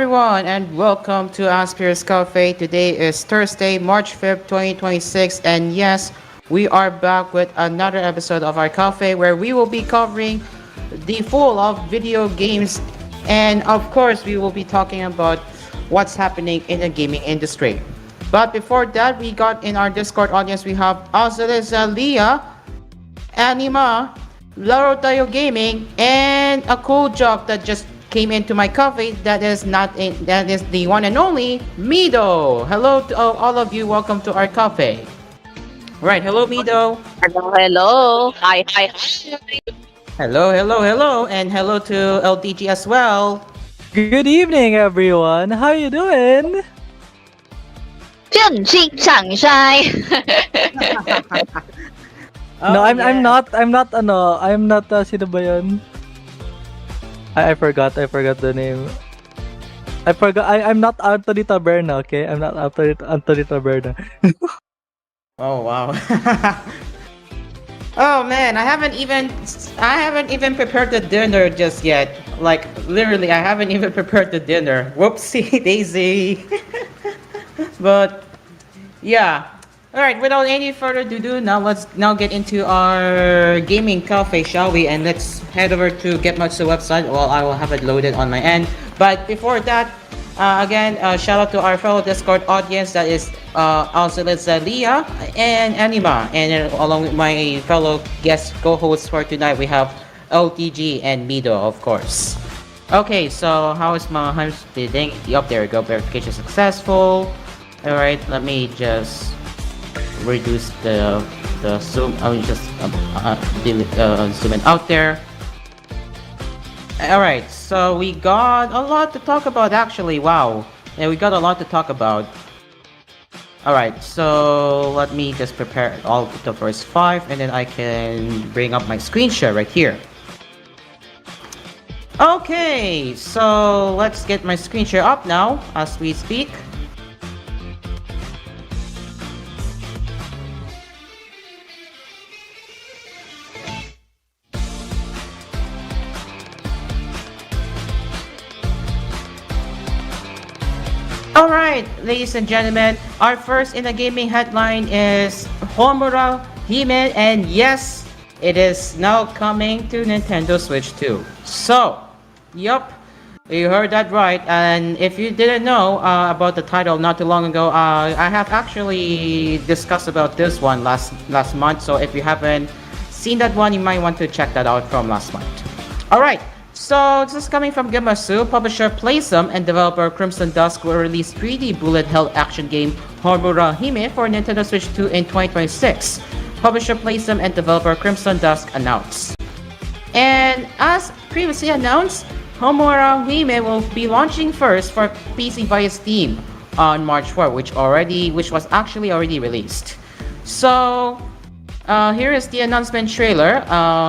everyone, and welcome to Asphere's Cafe. Today is Thursday, March 5th, 2026, and yes, we are back with another episode of our cafe where we will be covering the full of video games, and of course, we will be talking about what's happening in the gaming industry. But before that, we got in our Discord audience, we have Azaleza Leah, Anima, Laro Tayo Gaming, and a cool job that just came into my cafe. That is the one and only Mido. Hello to all of you. Welcome to our cafe. Right. Hello, Mido. Hello, hello. Hi, hi, hi. Hello, and hello to LDG as well. Good evening, everyone. How you doing? 正气长晒. No, Oh, I'm yeah. I'm not sino ba yun? I forgot the name. I'm not Anthony Taberna, okay? I'm not Anthony Taberna. Oh wow. Oh man, I haven't even prepared the dinner just yet. Like literally, I haven't even prepared the dinner. Whoopsie daisy. But yeah. All right. Without any further ado, let's get into our gaming cafe, shall we? And let's head over to GetMuch's website. Well, I will have it loaded on my end. But before that, again, shout out to our fellow Discord audience. That is also Leah and Anima, and along with my fellow guest co-hosts for tonight, we have LTG and Mido, of course. Okay, so how's the thing? Up there we go. Verification successful. All right, let me just reduce the zoom. I will just zoom in out there. All right, so we got a lot to talk about actually. Wow, yeah, we got a lot to talk about. All right, so let me just prepare all the first five, and then I can bring up my screen share right here. Okay, so let's get my screen share up now as we speak. Alright, ladies and gentlemen, our first in the gaming headline is Homura Hime, and yes, it is now coming to Nintendo Switch 2. So, yup, you heard that right, and if you didn't know about the title not too long ago, I have actually discussed about this one last month, so if you haven't seen that one, you might want to check that out from last month. Alright. So, this is coming from Gemasu. Publisher Playsum and developer Crimson Dusk will release 3D bullet hell action game Homura Hime for Nintendo Switch 2 in 2026. Publisher Playsum and developer Crimson Dusk announced. And as previously announced, Homura Hime will be launching first for PC via Steam on March 4, which was actually already released. So, here is the announcement trailer,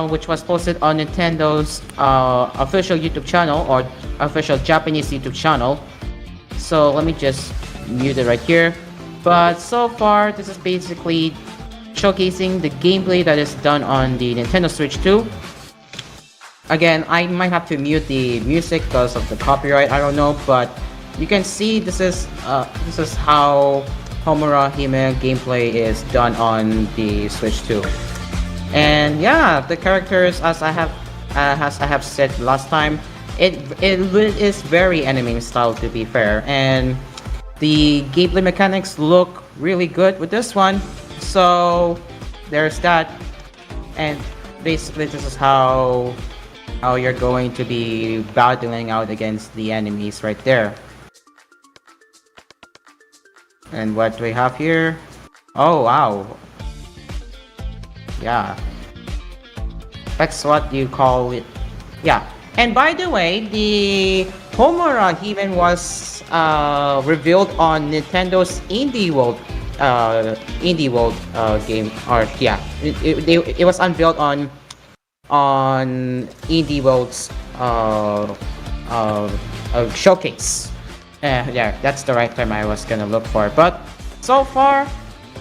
which was posted on Nintendo's official YouTube channel or official Japanese YouTube channel. So let me just mute it right here. But so far, this is basically showcasing the gameplay that is done on the Nintendo Switch 2. Again, I might have to mute the music because of the copyright. I don't know, but you can see this is how Homura Hime gameplay is done on the Switch 2. And yeah, the characters, as I have said last time, it is very anime style, to be fair, and the gameplay mechanics look really good with this one. So there's that, and basically this is how you're going to be battling out against the enemies right there. And what do we have here? Oh wow. Yeah. That's what you call it. Yeah. And by the way, the Homura Hime was revealed on Nintendo's Indie World game. Or yeah, it was unveiled on Indie World's showcase. Yeah, that's the right term I was gonna look for. But so far,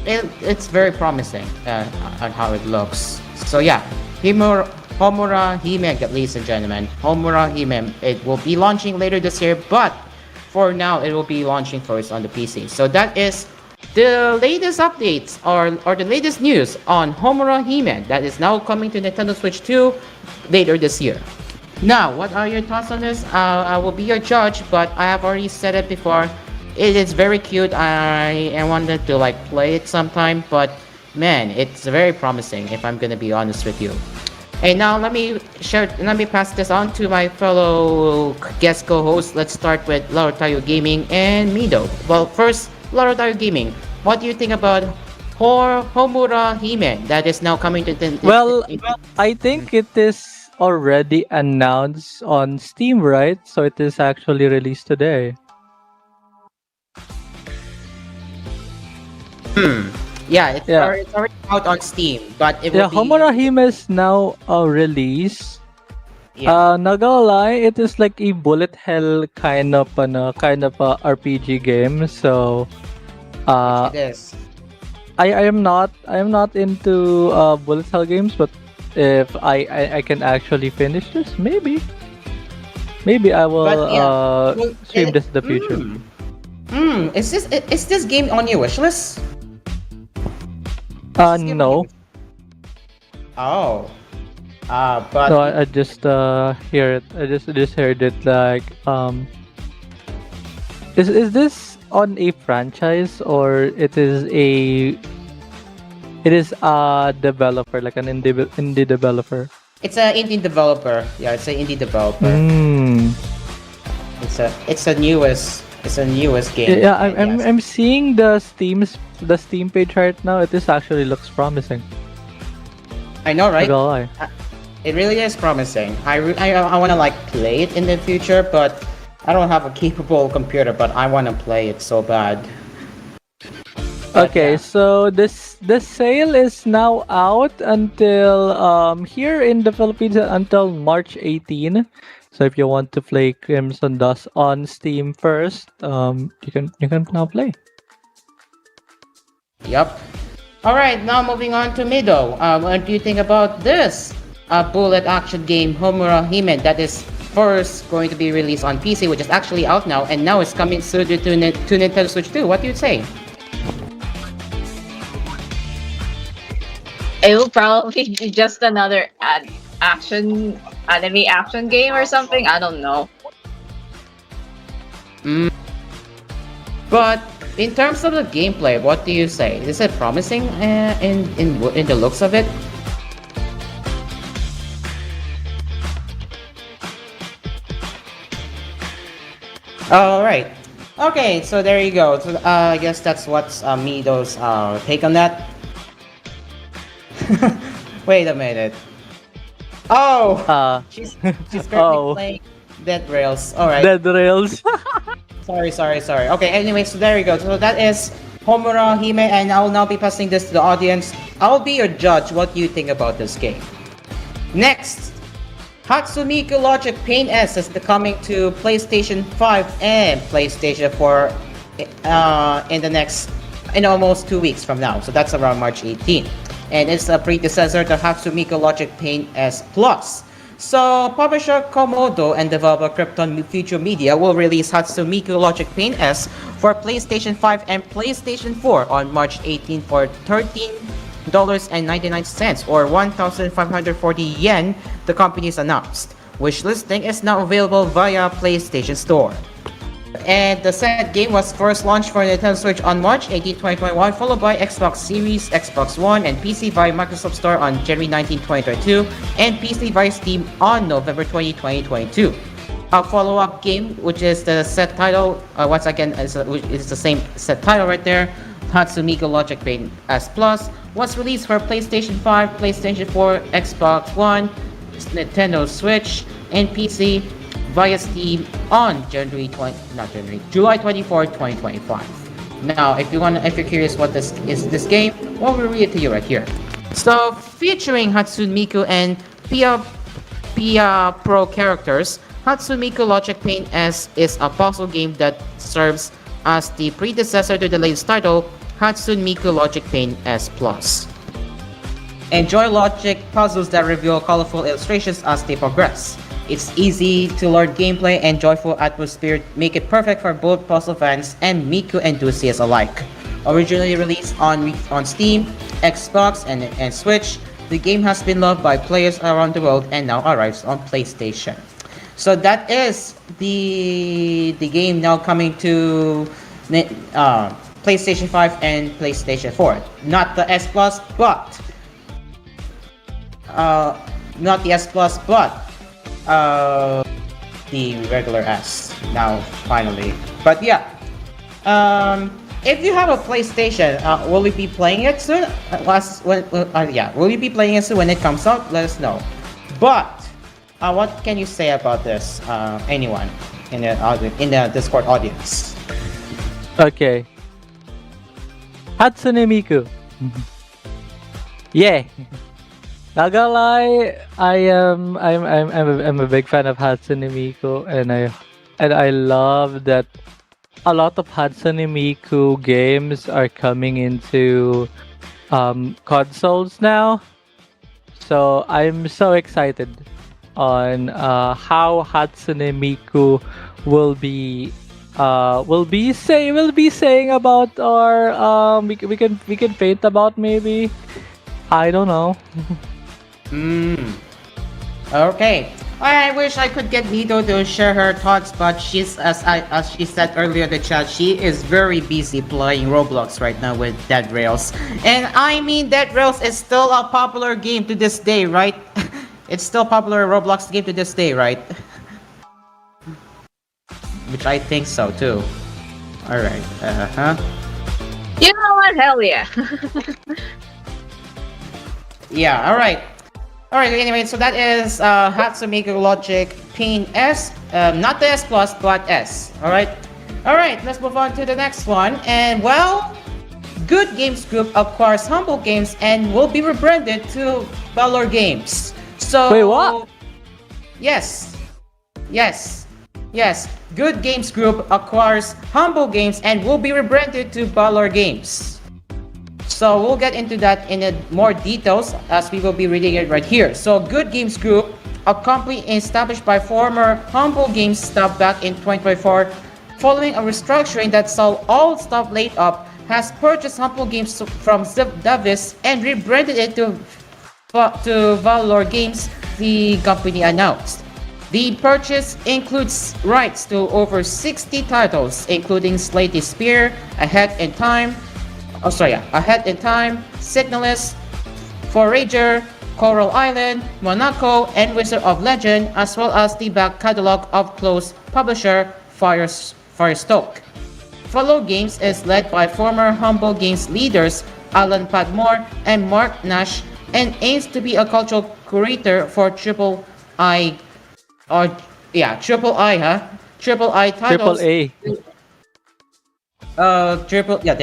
it's very promising on how it looks. So yeah, Homura Hime, ladies and gentlemen, Homura Hime. It will be launching later this year, but for now, it will be launching first on the PC. So that is the latest updates or the latest news on Homura He-Man that is now coming to Nintendo Switch 2 later this year. Now, what are your thoughts on this? I will be your judge, but I have already said it before. It is very cute. I wanted to like play it sometime, but man, it's very promising if I'm gonna be honest with you. And now let me pass this on to my fellow guest co-host. Let's start with Larotayo Gaming and Mido. Well, first, Larotayo Gaming, what do you think about Homura He-Man that is now coming to the... Well, I think it is already announced on Steam, right? So it is actually released today. Yeah, it's Yeah. already out on Steam, but it will Yeah, be... Homura Hime is now released. Yeah. Not gonna lie, it is like a bullet hell kind of a RPG game. So, It is. I am not into bullet hell games, but if I can actually finish this, maybe I will But yeah, well, stream this in the future. Is this game on your wish list? No, Oh. But no, I just hear it. I just heard it like is this on a franchise or it is a developer, like an indie developer? it's an indie developer. Yeah, it's an indie developer. It's a newest game. Yeah, Yes. I'm seeing the Steam page right now. It is actually looks promising. I know, right? Not gonna lie. It really is promising. I want to like play it in the future, but I don't have a capable computer. But I want to play it so bad. But Okay, yeah. so the sale is now out until here in the Philippines until March 18. So if you want to play Crimson Dust on Steam first, you can now play. Yep. All right, now moving on to Mido. What do you think about this bullet action game Homura He-Man that is first going to be released on PC, which is actually out now, and now it's coming soon to Nintendo Switch 2? What do you say? It will probably be just another anime action game or something. I don't know. But in terms of the gameplay, what do you say? Is it promising in the looks of it? All right. Okay, so there you go. So, I guess that's what's Mido's take on that. Wait a minute. Oh, she's currently Oh. playing Dead Rails. All right. Dead Rails. Sorry. Okay, anyway, so there you go. So that is Homura Hime, and I will now be passing this to the audience. I'll be your judge. What do you think about this game? Next, Hatsumiku Logic Pain S is coming to PlayStation 5 and PlayStation 4 in almost 2 weeks from now. So that's around March 18. And it's a predecessor to Hatsumiku Logic Pain S Plus. So, publisher Komodo and developer Krypton Future Media will release Hatsumiku Logic Pain S for PlayStation 5 and PlayStation 4 on March 18 for $13.99 or 1,540 yen, the company's announced. Wish listing is now available via PlayStation Store. And the said game was first launched for Nintendo Switch on March 18, 2021, followed by Xbox Series, Xbox One, and PC via Microsoft Store on January 19, 2022, and PC via Steam on November 20, 2022. A follow-up game, which is the set title, once again, it's the same set title right there, Hatsumiku Logic Pain S Plus, was released for PlayStation 5, PlayStation 4, Xbox One, Nintendo Switch, and PC via Steam on July 24, 2025. Now, if you're curious what this game, well, we'll read it to you right here. So, featuring Hatsumiku and Pia Pro characters, Hatsumiku Logic Pain S is a puzzle game that serves as the predecessor to the latest title, Hatsumiku Logic Pain S Plus. Enjoy logic puzzles that reveal colorful illustrations as they progress. Its easy to learn gameplay and joyful atmosphere make it perfect for both puzzle fans and Miku enthusiasts alike. Originally released on Steam, Xbox, and Switch, the game has been loved by players around the world and now arrives on PlayStation. So that is the game now coming to PlayStation 5 and PlayStation 4. Not the S Plus, but not the S Plus, but the regular S now finally. But yeah, if you have a PlayStation, will you be playing it soon? Will you be playing it soon when it comes out? Let us know. But what can you say about this? Anyone in the Discord audience? Okay. Hatsune Miku. Yeah. Not gonna lie, I'm a big fan of Hatsune Miku, and I love that a lot of Hatsune Miku games are coming into consoles now. So I'm so excited on how Hatsune Miku will be saying about our we can paint about, maybe. I don't know. Okay. I wish I could get Nito to share her thoughts, but she's as she said earlier in the chat, she is very busy playing Roblox right now with Dead Rails. And I mean, Dead Rails is still a popular game to this day, right? It's still popular Roblox game to this day, right? Which I think so too. Alright, You know what? Hell yeah. Yeah, alright. Alright, anyway, so that is Hatsune Miku Logic Pain S. Not the S Plus, but S. Alright? Alright, let's move on to the next one. And well, Good Games Group acquires Humble Games and will be rebranded to Valor Games. So Wait, what? Yes. Good Games Group acquires Humble Games and will be rebranded to Valor Games. So we'll get into that in more details as we will be reading it right here. So Good Games Group, a company established by former Humble Games staff back in 2024, following a restructuring that saw all staff laid up, has purchased Humble Games from Zip Davis and rebranded it to Valor Games, the company announced. The purchase includes rights to over 60 titles, including Slay Spear, Ahead in Time, Signalist, Forager, Coral Island, Monaco, and Wizard of Legend, as well as the back catalog of close publisher Firestoke. Follow Games is led by former Humble Games leaders Alan Padmore and Mark Nash, and aims to be a cultural curator for Triple I titles. There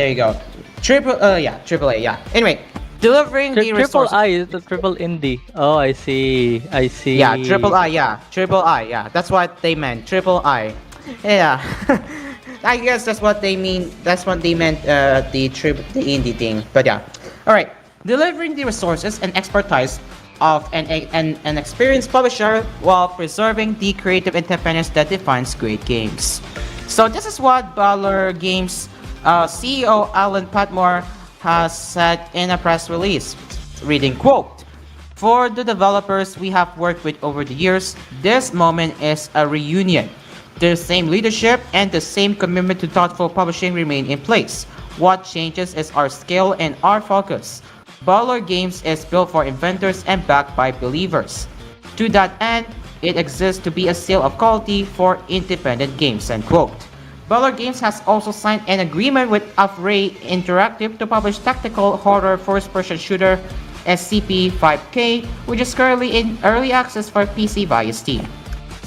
you go. Triple A, yeah. Anyway, delivering the Triple resources. I is the triple indie. Oh, I see. Yeah, Triple I, yeah. That's what they meant. Triple I. Yeah. I guess that's what they mean. That's what they meant. The indie thing. But yeah. All right. Delivering the resources and expertise of an experienced publisher while preserving the creative independence that defines great games. So this is what Valor Games CEO Alan Patmore has said in a press release, reading quote, "For the developers we have worked with over the years, this moment is a reunion. The same leadership and the same commitment to thoughtful publishing remain in place. What changes is our scale and our focus. Valor Games is built for inventors and backed by believers. To that end, it exists to be a seal of quality for independent games," end quote. Valor Games has also signed an agreement with Asphere Interactive to publish tactical horror first-person shooter SCP-5K, which is currently in early access for PC via Steam.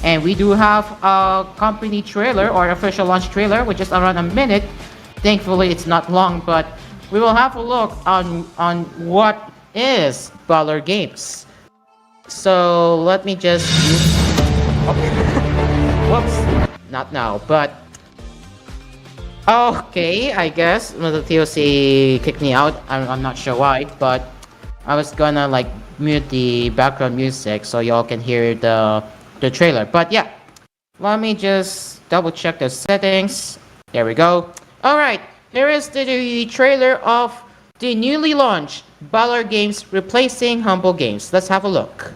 And we do have a company trailer or official launch trailer, which is around a minute. Thankfully, it's not long, but we will have a look on what is Valor Games. So let me just whoops, not now, but okay, I guess the TOC kicked me out. I'm not sure why, but I was gonna like mute the background music so y'all can hear the the trailer. But yeah, let me just double check the settings. There we go. All right, here is the trailer of the newly launched Valor Games replacing Humble Games. Let's have a look.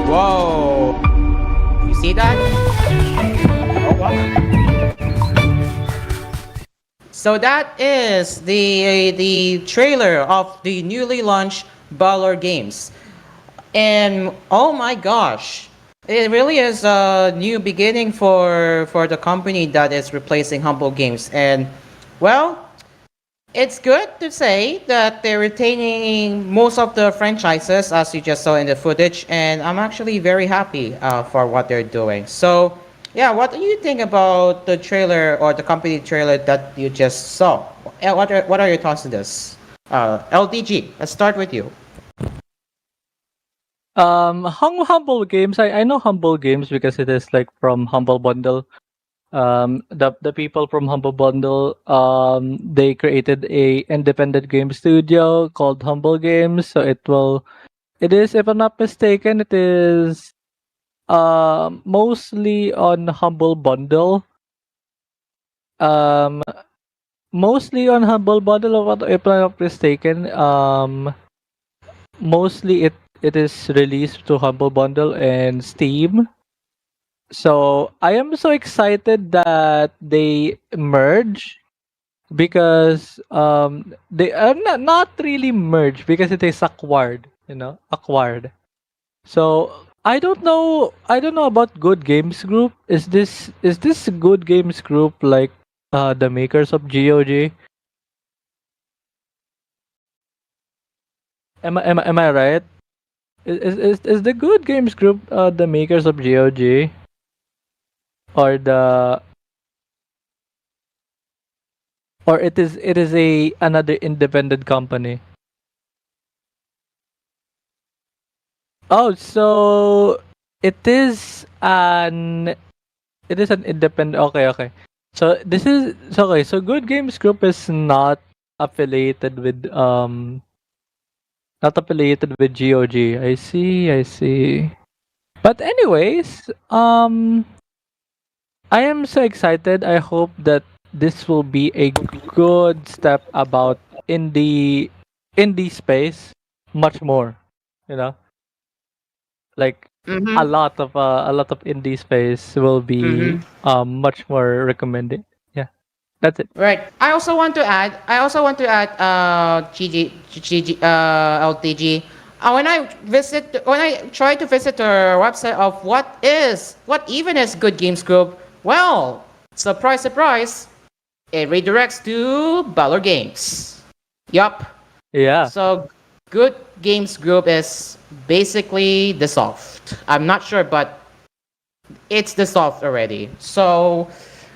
Whoa! You see that? Oh wow! So that is the trailer of the newly launched Valor Games. And oh my gosh, it really is a new beginning for the company that is replacing Humble Games. And well, it's good to say that they're retaining most of the franchises, as you just saw in the footage, and I'm actually very happy for what they're doing. So, yeah, what do you think about the trailer or the company trailer that you just saw? What are your thoughts on this? LDG, let's start with you. Humble Games. I know Humble Games because it is like from Humble Bundle. The people from Humble Bundle, they created a independent game studio called Humble Games. So it is, if I'm not mistaken, it is mostly on Humble Bundle. Um, Mostly on Humble Bundle, if I'm not mistaken. Mostly it is released to Humble Bundle and Steam. So I am so excited that they merge because they are not really merge because it is acquired, acquired. So I don't know about Good Games Group. Is this Good Games Group like the makers of GOG? Am I right? Is the Good Games Group the makers of GOG or the or it is a another independent company? Oh, so it is an it is an independent. Okay, okay. So this is so okay. So Good Games Group is affiliated with not affiliated with GOG. I see, I see. But anyways, I am so excited. I hope that this will be a good step about indie space much more. You know, like Mm-hmm. a lot of indie space will be Mm-hmm. much more recommended. Yeah, that's it. Right. I also want to add. LTG. When I try to visit the website of what even is Good Games Group, well, surprise, surprise, it redirects to Valor Games. Yup. Yeah. So, Good Games Group is basically dissolved. I'm not sure, but it's dissolved already. So,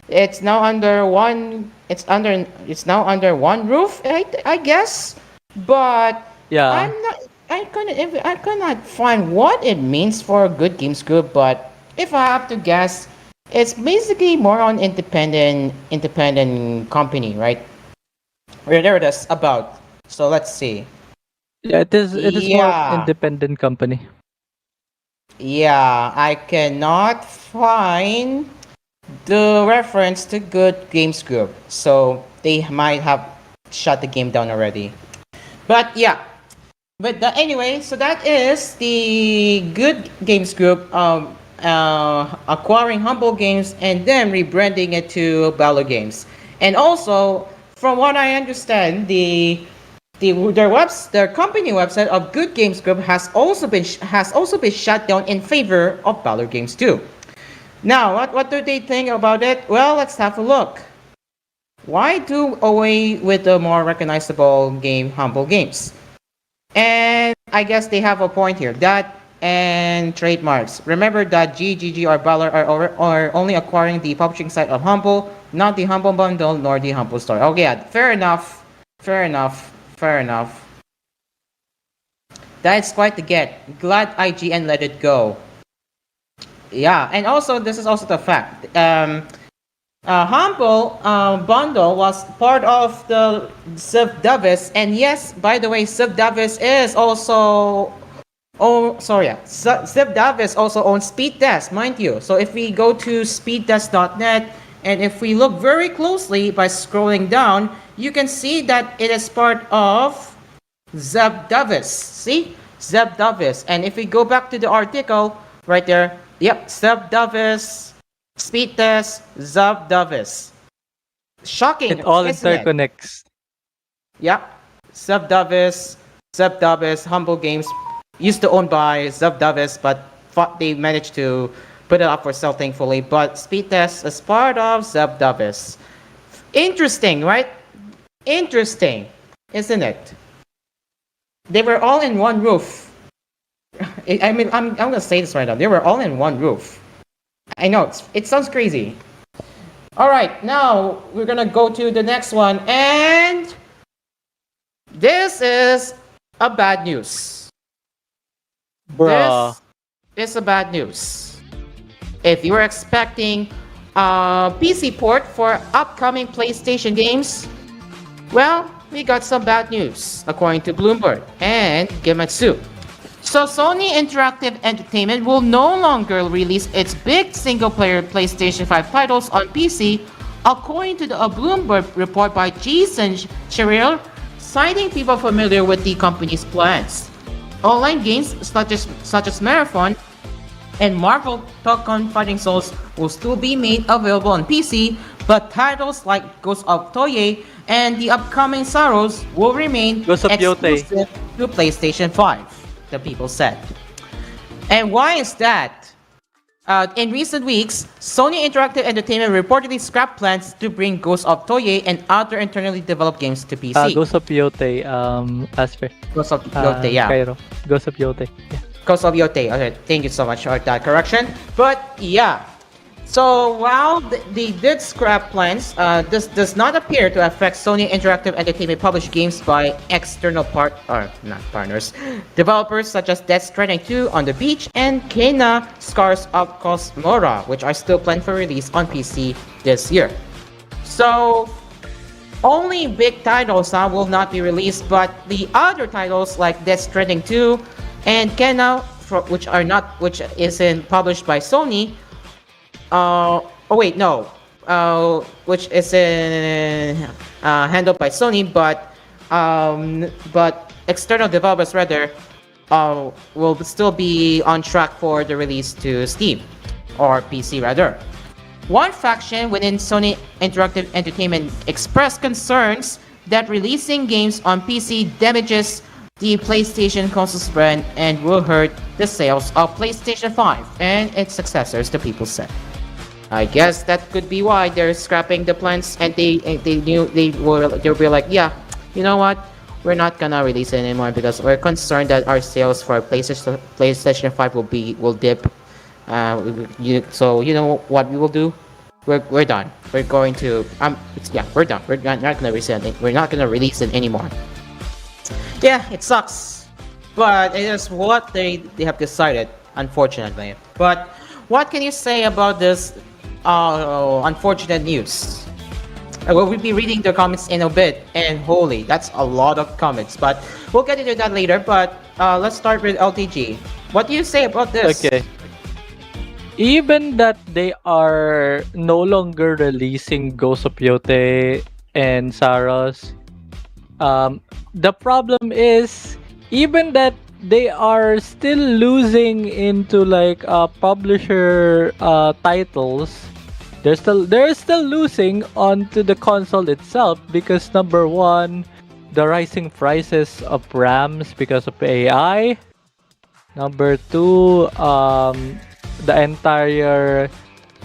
it's now under one. It's now under one roof, I guess. But Yeah. I'm not. I cannot find what it means for Good Games Group. But if I have to guess, it's basically more on independent company, right? Where there it is about. So let's see. Yeah, it is more of an Yeah, independent company. yeah. I cannot find the reference to Good Games Group. So they might have shut the game down already. But yeah. Anyway, so that is the Good Games Group. acquiring Humble Games and then rebranding it to Valor Games. And also, from what I understand, their company website of Good Games Group has also been shut down in favor of Valor Games too. Now, what do they think about it? Well, let's have a look. Why do away with the more recognizable game, Humble Games? And I guess they have a point here. That and trademarks. Remember that GGG or Valor are only acquiring the publishing site of Humble, not the Humble Bundle nor the Humble Store. Okay, yeah, fair enough. Fair enough. Fair enough. That's quite the get. Glad IGN let it go. Yeah, and also this is also the fact. Humble bundle was part of the Civ Davis, and yes, by the way, Civ Davis is also Civ Davis also owns Speed Test, mind you. So if we go to speedtest.net and if we look very closely by scrolling down, you can see that it is part of Zeb Davis. See? Zeb Davis. And if we go back to the article right there, yep, Zeb Davis, Speed Test, Zeb Davis. Shocking. It all isn't it? interconnects. Yep. Zeb Davis, Humble Games, used to own by Zeb Davis, but they managed to put it up for sale, thankfully. But Speed Test is part of Zeb Davis. Interesting, right? Interesting, isn't it? They were all in one roof. I mean, I'm gonna say this right now. They were all in one roof. I know it sounds crazy. All right, now we're gonna go to the next one, and this is a bad news. Bruh. This is a bad news. If you were expecting a PC port for upcoming PlayStation games, well, we got some bad news, according to Bloomberg and Gematsu. So Sony Interactive Entertainment will no longer release its big single-player PlayStation 5 titles on PC, according to a Bloomberg report by Jason Schreier, citing people familiar with the company's plans. Online games such as Marathon and Marvel Tekken Fighting Souls will still be made available on PC, but titles like Ghost of Toye and the upcoming Sorrows will remain Ghost of Yote. exclusive to PlayStation 5, the people said. And why is that? In recent weeks, Sony Interactive Entertainment reportedly scrapped plans to bring Ghost of Toye and other internally developed games to PC. Ghost of Yote, Asphere. Ghost of Yote, yeah. Cairo. Ghost of Yote. Yeah. Ghost of Yote. Okay, thank you so much for that correction. But yeah, so while they did scrap plans, this does not appear to affect Sony Interactive Entertainment published games by external partners, developers such as Death Stranding 2 on the Beach and Kena Scars of Cosmora, which are still planned for release on PC this year. So only big titles will not be released, but the other titles like Death Stranding 2 and Kena, which isn't published by Sony. Which is handled by Sony, but external developers rather will still be on track for the release to Steam or PC rather. One faction within Sony Interactive Entertainment expressed concerns that releasing games on PC damages the PlayStation console's brand and will hurt the sales of PlayStation 5 and its successors, the people said. I guess that could be why they're scrapping the plans, and they knew they'll be like, yeah, you know what, we're not gonna release it anymore because we're concerned that our sales for PlayStation 5 will dip. So you know what we will do? We're done. We're going to we're done. We're not gonna release it. We're not gonna release it anymore. Yeah, it sucks, but it is what they have decided, unfortunately. But what can you say about this unfortunate news? We'll be reading the comments in a bit, and holy, that's a lot of comments, but we'll get into that later. But let's start with LTG. What do you say about this? Okay. Even that they are no longer releasing Ghost of Yote and Saros, the problem is even that they are still losing into like publisher titles. They're still losing onto the console itself because number one, the rising prices of RAMs because of AI. Number two, the entire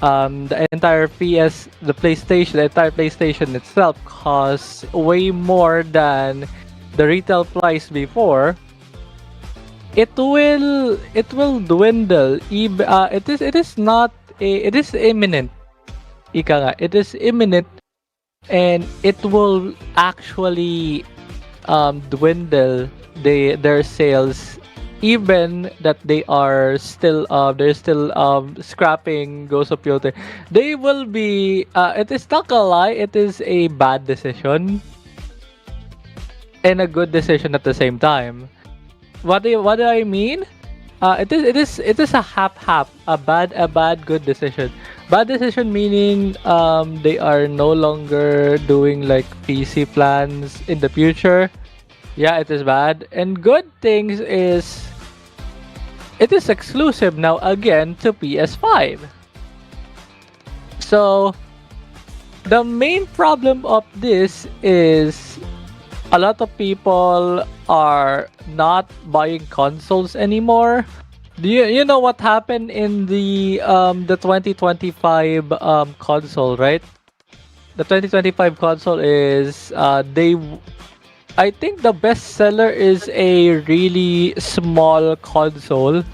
the entire PlayStation itself costs way more than the retail price before. It will dwindle. It is not it is imminent. Ika nga, it is imminent, and it will actually dwindle their sales, even that they're still scrapping Ghost of Yotei. They will be it is not a lie, it is a bad decision and a good decision at the same time. What do I mean? It is a half a bad good decision. Bad decision meaning they are no longer doing like PC plans in the future. Yeah, it is bad. And good things is it is exclusive now again to PS5. So the main problem of this is a lot of people are not buying consoles anymore. Do you know what happened in the 2025 console, right? The 2025 console is I think the best seller is a really small console.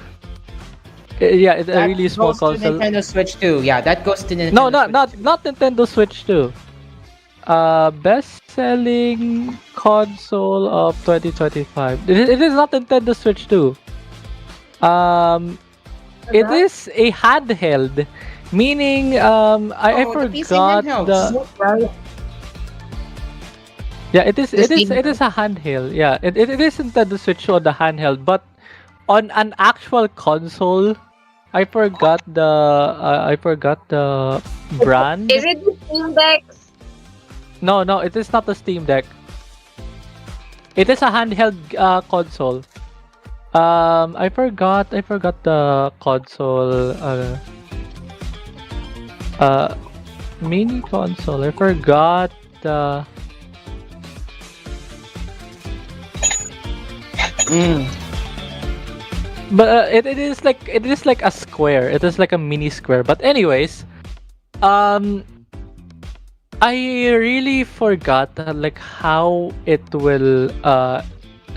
Yeah, it's a That really small goes to console. Nintendo Switch 2. Yeah, that goes to Nintendo No, not Switch not 2. not Nintendo Switch 2. Best selling console of 2025. It is not Nintendo Switch 2. Um, it is a handheld, meaning I Oh, the PC forgot handhelds. yeah, it is The Steam. it is a handheld. Yeah, it is Nintendo Switch on the handheld, but on an actual console, I forgot the brand. Is it the Steam Deck? No, it is not a Steam Deck. It is a handheld console. I forgot the console. Mini console. I forgot the. Mm. But it is like a square. It is like a mini square. But anyways, I really forgot like how it will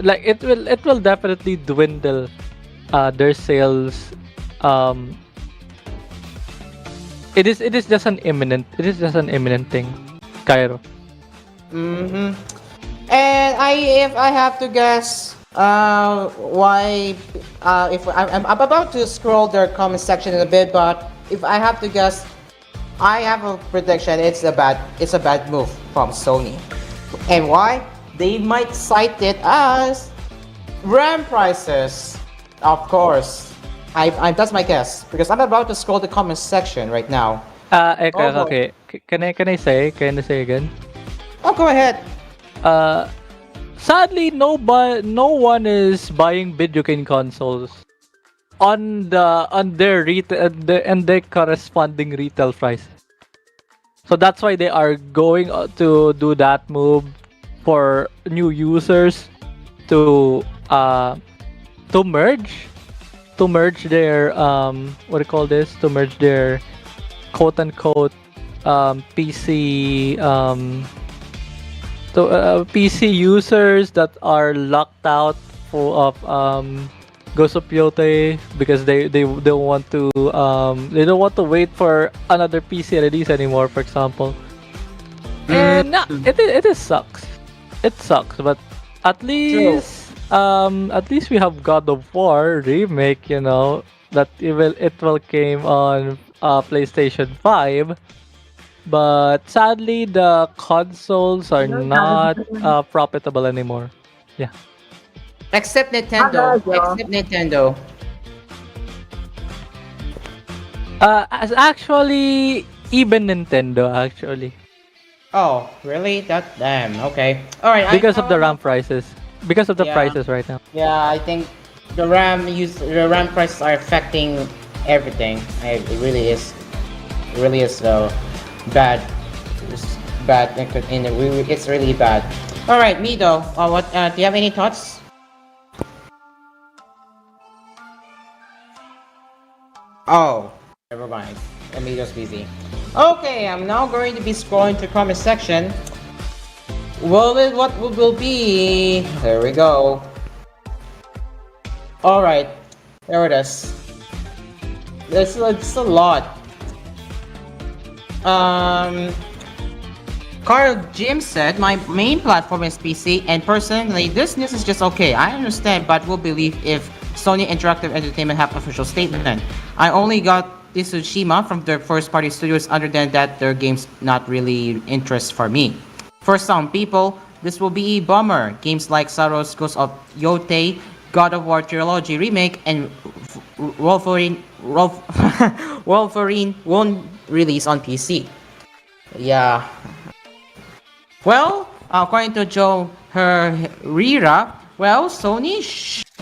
like it will definitely dwindle their sales. It is just an imminent thing, Cairo. Mm-hmm. And if I have to guess, why, if I'm about to scroll their comment section in a bit, but if I have to guess, I have a prediction. It's a bad move from Sony, and why? They might cite it as RAM prices. Of course, that's my guess because I'm about to scroll the comment section right now. Okay, Oh, boy. okay. Can I say again? Oh, go ahead. Sadly, no one is buying video game consoles on their retail and their corresponding retail price. So that's why they are going to do that move for new users to merge their what do you call this? To merge their quote unquote PC PC users that are locked out of Ghost of Yotei because they don't want to wait for another PC release anymore, for example. And it is sucks. It sucks, but at least we have God of War remake, that it will came on PlayStation 5. But sadly, the consoles are not profitable anymore. Yeah. Except Nintendo. Except Nintendo. As actually, even Nintendo actually, Oh, really? Damn. Okay. All right. because of the RAM prices, because of the Yeah. prices right now. Yeah, I think the RAM prices are affecting everything. It really is. It really is bad. It's bad. It's really bad. All right, me though. What? Do you have any thoughts? Oh, never mind. Emilio's busy. Okay, I'm now going to be scrolling to comment section. What will be? There we go. All right, there it is. It's a lot. Carl Jim said, my main platform is PC, and personally, this news is just okay. I understand, but will believe if Sony Interactive Entertainment have official statement. I only got this Tsushima from their first-party studios. Other than that, their games not really interest for me. For some people, this will be a bummer. Games like Saros Ghost of Yote, God of War Trilogy Remake, and Wolverine won't release on PC. Yeah. Well, according to Joe Herrera, well, Sony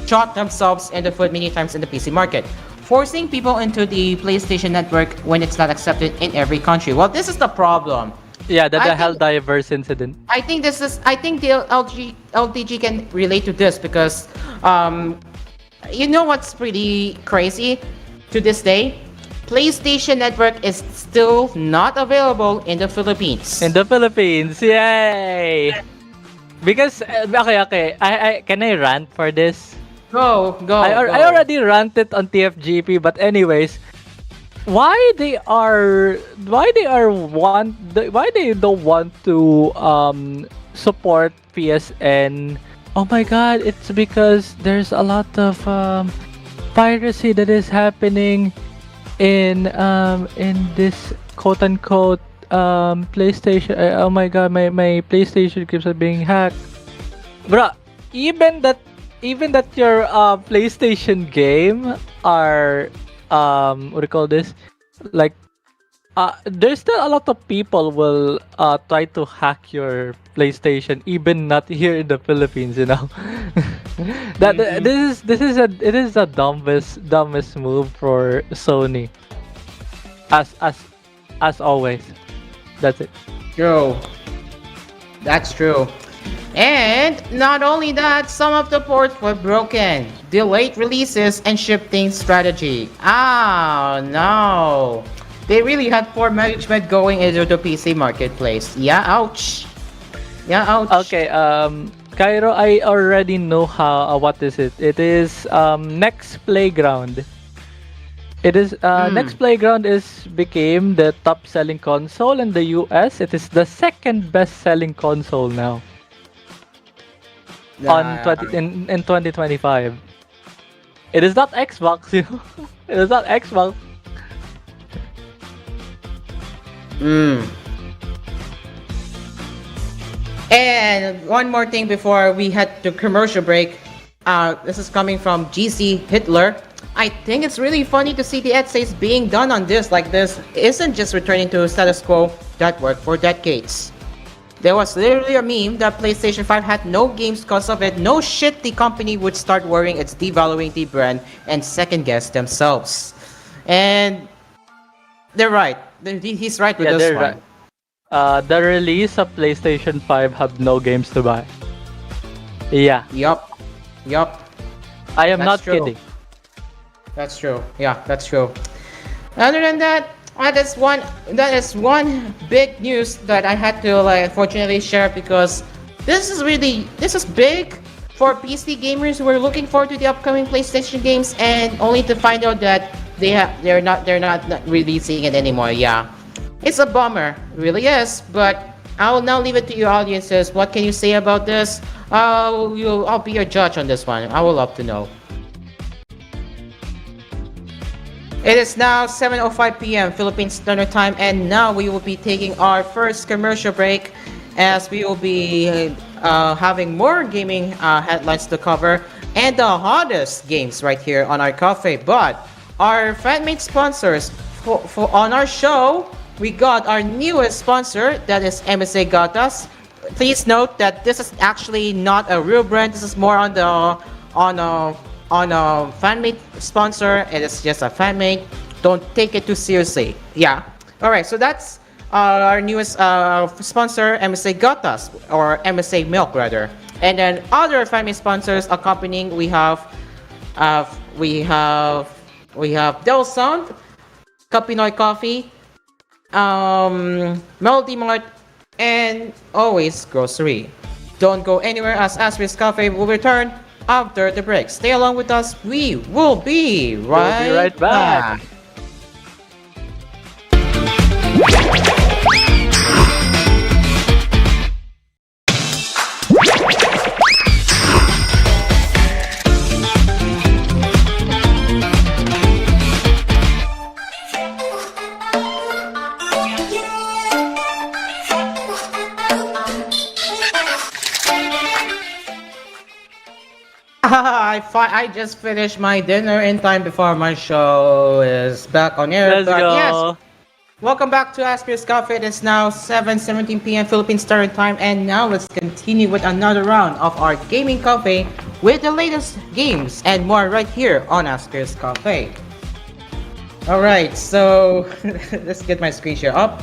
shot themselves in the foot many times in the PC market, forcing people into the PlayStation Network when it's not accepted in every country. Well, this is the problem. Yeah, the I think- Helldivers incident. I think the LTG can relate to this because, you know what's pretty crazy to this day? PlayStation Network is still not available in the Philippines. In the Philippines, yay! Because okay, I can I rant for this? Go. I already ranted on TFGP, but anyways, why they don't want to support PSN? Oh my God, it's because there's a lot of piracy that is happening in this quote unquote PlayStation. Oh my God, my PlayStation keeps on being hacked. Bruh, even that your PlayStation game are what do you call this? Like there's still a lot of people will try to hack your PlayStation, even not here in the Philippines, you know. This is the dumbest move for Sony. As always. That's it. True. That's true. And not only that, some of the ports were broken, delayed releases, and shifting strategy. Oh no. They really had poor management going into the PC marketplace. Yeah, ouch. Yeah, ouch. Okay, Cairo, I already know how what is it? It is Next Playground. It is Next Playground became the top selling console in the US. It is the second best selling console now. In 2025. It is not Xbox, you know. It is not Xbox. And one more thing before we head to commercial break. This is coming from GC Hitler. I think it's really funny to see the essays being done on this like this. It isn't just returning to status quo that worked for decades. There was literally a meme that PlayStation 5 had no games because of it. No shit, the company would start worrying it's devaluing the brand and second guess themselves. And they're right. He's right with this one. Right. The release of PlayStation 5 have no games to buy. Yeah. Yup. I am That's not true. kidding. That's true. Yeah, that's true. Other than that, that is one big news that I had to unfortunately share because this is big for PC gamers who are looking forward to the upcoming PlayStation games and only to find out that they're not releasing it anymore. Yeah. It's a bummer, it really is, but I will now leave it to your audiences. What can you say about this? I'll be your judge on this one. I would love to know. It is now 7:05 p.m. Philippine Standard Time, and now we will be taking our first commercial break as we will be having more gaming headlines to cover and the hottest games right here on our cafe. But our fan-made sponsors for on our show, we got our newest sponsor, that is MSA Gatas. Please note that this is actually not a real brand. This is more on on a fanmade sponsor. It is just a fanmade. Don't take it too seriously. Yeah. All right. So that's our newest sponsor, MSA Gotas, or MSA Milk rather. And then other fanmade sponsors accompanying, we have uh, we have Del Sound, Kapinoy Coffee, Melody Mart, and Always Grocery. Don't go anywhere as Asphere's Cafe will return after the break. Stay along with us. We will be right back. I just finished my dinner in time before my show is back on air. Let's go. Yes, welcome back to Asphere's Cafe. It is now 7:17 p.m. Philippine Standard Time, and now let's continue with another round of our gaming cafe with the latest games and more right here on Asphere's Cafe. All right, so let's get my screen share up.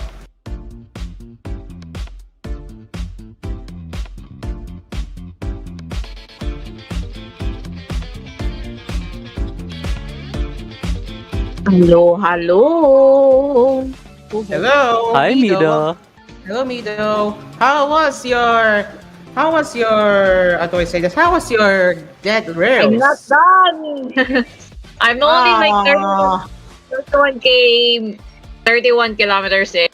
Hello, hello. Hello. Hi, Mido. Hello, Mido. How was your how do I say this? How was your dead rails? I'm not done. I'm only like 31 game, 31 kilometers in.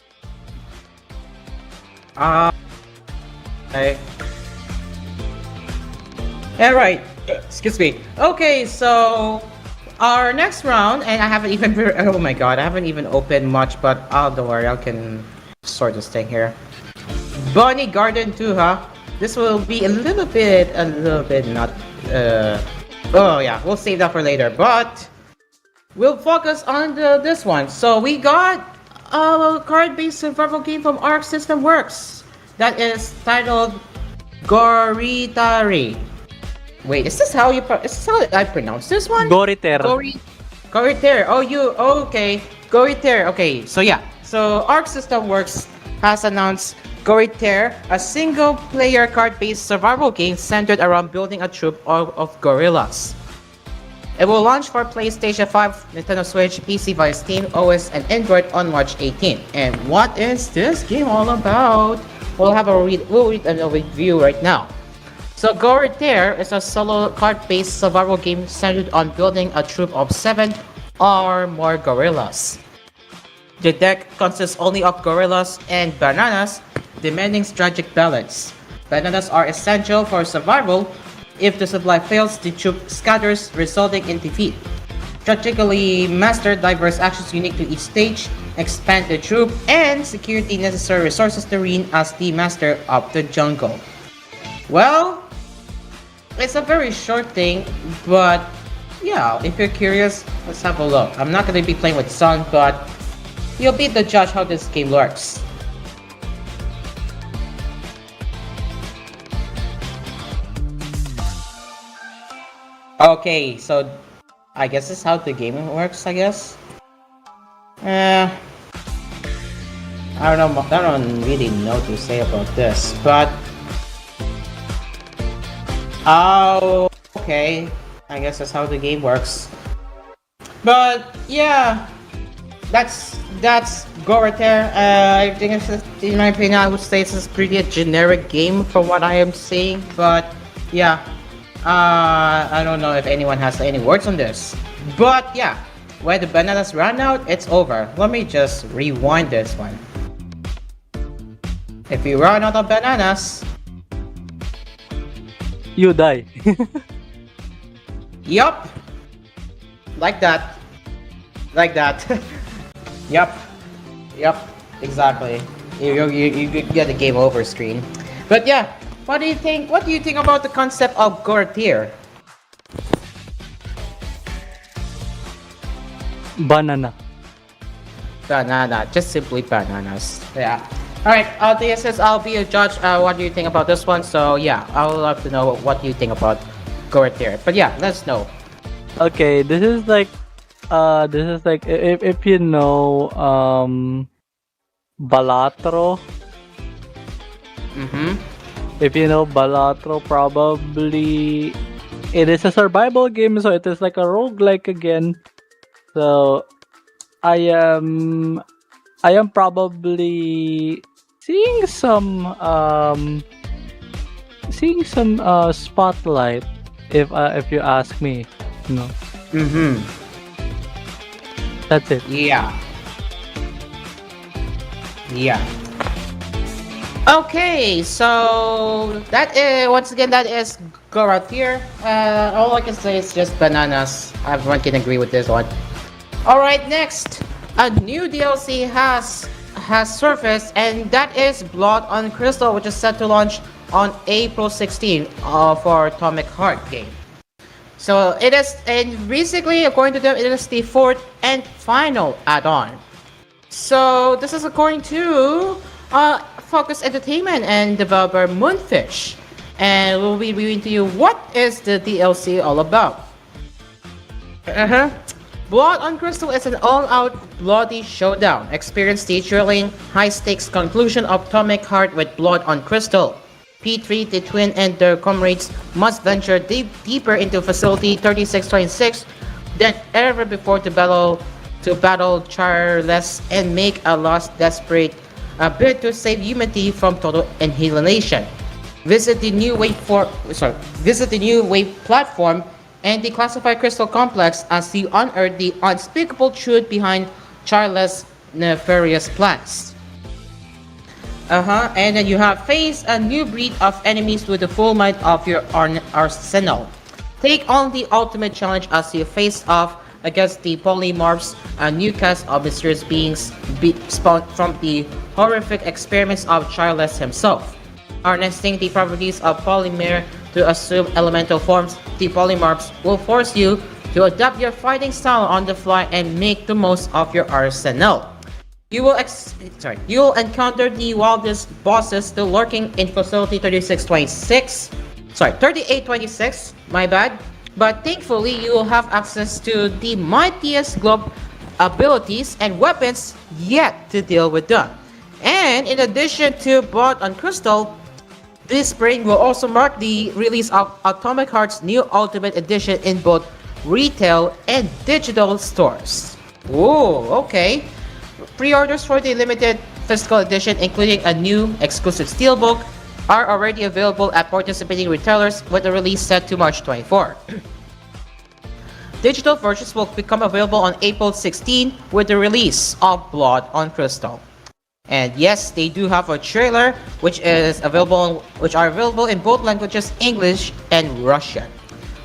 Okay. Alright. Excuse me. Okay, so our next round, and I haven't even oh my god, I haven't even opened much, but don't worry, I can sort this thing here. Bunny Garden 2, huh? This will be a little bit not oh yeah, we'll save that for later, but we'll focus on this one. So we got a card-based survival game from Arc System Works that is titled Goritari. Wait, is this how I pronounce this one? Goriter. Goriter. Okay. Goriter. Okay, so yeah. So Arc System Works has announced Goriter, a single-player card-based survival game centered around building a troop of gorillas. It will launch for PlayStation 5, Nintendo Switch, PC via Steam, OS, and Android on March 18. And what is this game all about? We'll read a review right now. So Goriter is a solo card-based survival game centered on building a troop of 7 or more gorillas. The deck consists only of gorillas and bananas, demanding strategic balance. Bananas are essential for survival. If the supply fails, the troop scatters, resulting in defeat. Strategically master diverse actions unique to each stage, expand the troop, and secure the necessary resources to reign as the master of the jungle. Well, it's a very short thing, but yeah, if you're curious, let's have a look. I'm not going to be playing with Sun, but you'll be the judge how this game works. Okay, so I guess this is how the game works, I guess. I don't really know what to say about this, but oh, okay. I guess that's how the game works. But yeah, that's Goriter. I think it's, in my opinion, I would say it's pretty a generic game from what I am seeing. But yeah, I don't know if anyone has any words on this. But yeah, when the bananas run out, it's over. Let me just rewind this one. If you run out of bananas, You die. yup. Like that. Like that. Yup. Yup. Exactly. You get the game over screen. But yeah, what do you think? What do you think about the concept of Gortir? Banana. Banana. Just simply bananas. Yeah. Alright, DSS, I'll be a judge. What do you think about this one? So yeah, I would love to know what you think about Gortir. But yeah, let's know. Okay, this is like if you know Balatro. Mm-hmm. If you know Balatro, probably it is a survival game, so it is like a roguelike again. So I am I am probably seeing some spotlight if you ask me. You know, Mm-hmm. that's it. Yeah. Yeah. Okay, so that is once again that is Gorath here. All I can say is just bananas. Everyone can agree with this one. All right, next, a new DLC has surfaced, and that is Blood on Crystal, which is set to launch on April 16th for Atomic Heart game. So it is, and basically, according to them, it is the fourth and final add-on. So this is according to Focus Entertainment and developer Moonfish, and we'll be reviewing to you what is the DLC all about. Uh-huh. Blood on Crystal is an all-out bloody showdown. Experience the thrilling, high-stakes conclusion of Atomic Heart with Blood on Crystal. P3, the twin, and their comrades must venture deeper into Facility 3626 than ever before to battle Charles and make a last desperate bid to save humanity from total annihilation. Visit the new wave platform and declassify Crystal Complex as you unearth the unspeakable truth behind Charles' nefarious plans. And then you have faced a new breed of enemies with the full might of your arsenal. Take on the ultimate challenge as you face off against the polymorphs, a new cast of mysterious beings spawned from the horrific experiments of Charles himself. Harnessing the properties of polymer to assume elemental forms, the polymorphs will force you to adapt your fighting style on the fly and make the most of your arsenal. You will encounter the wildest bosses still lurking in Facility 3826, my bad. But thankfully, you will have access to the mightiest globe abilities and weapons yet to deal with them. And in addition to Blood on Crystal, this spring will also mark the release of Atomic Heart's new Ultimate Edition in both retail and digital stores. Ooh, okay. Pre-orders for the limited physical edition, including a new exclusive steelbook, are already available at participating retailers with the release set to March 24. Digital versions will become available on April 16 with the release of Blood on Crystal. And yes, they do have a trailer which are available in both languages, English and Russian.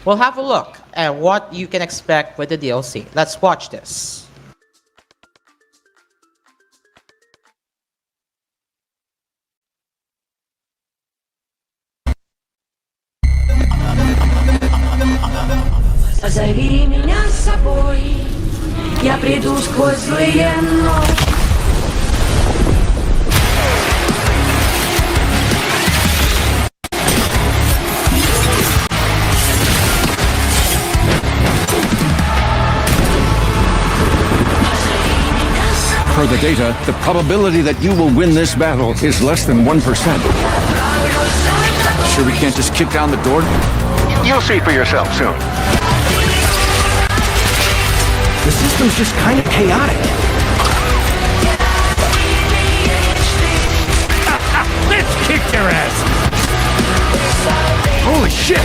We'll have a look at what you can expect with the DLC. Let's watch this. Позови меня с собой, я приду сквозь злые ночи. Per the data, the probability that you will win this battle is less than 1%. Sure we can't just kick down the door? You'll see for yourself soon. The system's just kind of chaotic. Let's kick their ass! Holy shit!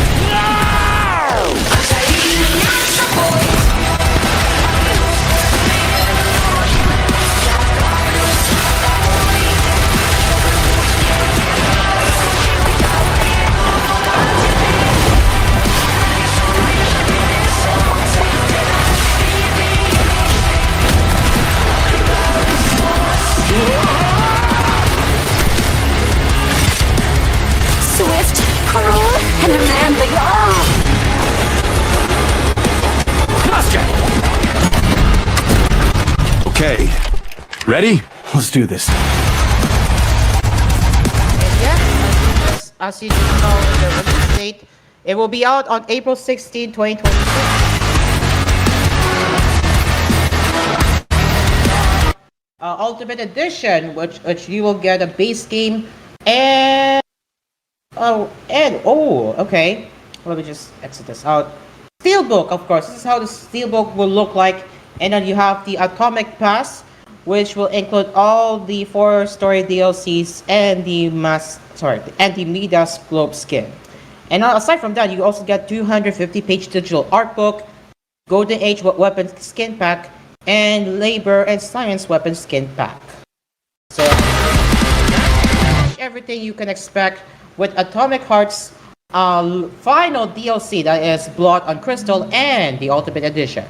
Swift, cruel, and a man they are. Gotcha! Okay. Ready? Let's do this. Yes, as you know, the release date, it will be out on April 16, 2026. Ultimate Edition, which you will get a base game and okay. Let me just exit this out. Steelbook, of course. This is how the Steelbook will look like, and then you have the Atomic Pass, which will include all the 4-story DLCs and the Midas Globe skin. And aside from that, you also get 250-page digital art book, Golden Age weapon skin pack, and Labor and Science weapon skin pack. So everything you can expect with Atomic Heart's final DLC, that is Blood on Crystal and the Ultimate Edition.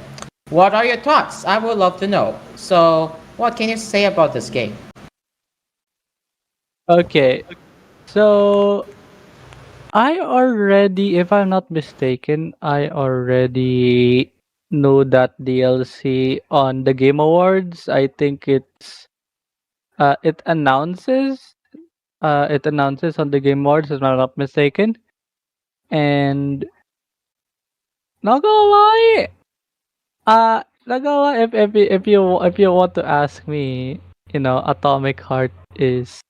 What are your thoughts? I would love to know. So, what can you say about this game? Okay, so I already, if I'm not mistaken, I already know that DLC on the Game Awards. I think it announces on the Game Awards, if I'm not mistaken. And not gonna lie, not gonna lie, if you want to ask me, Atomic Heart is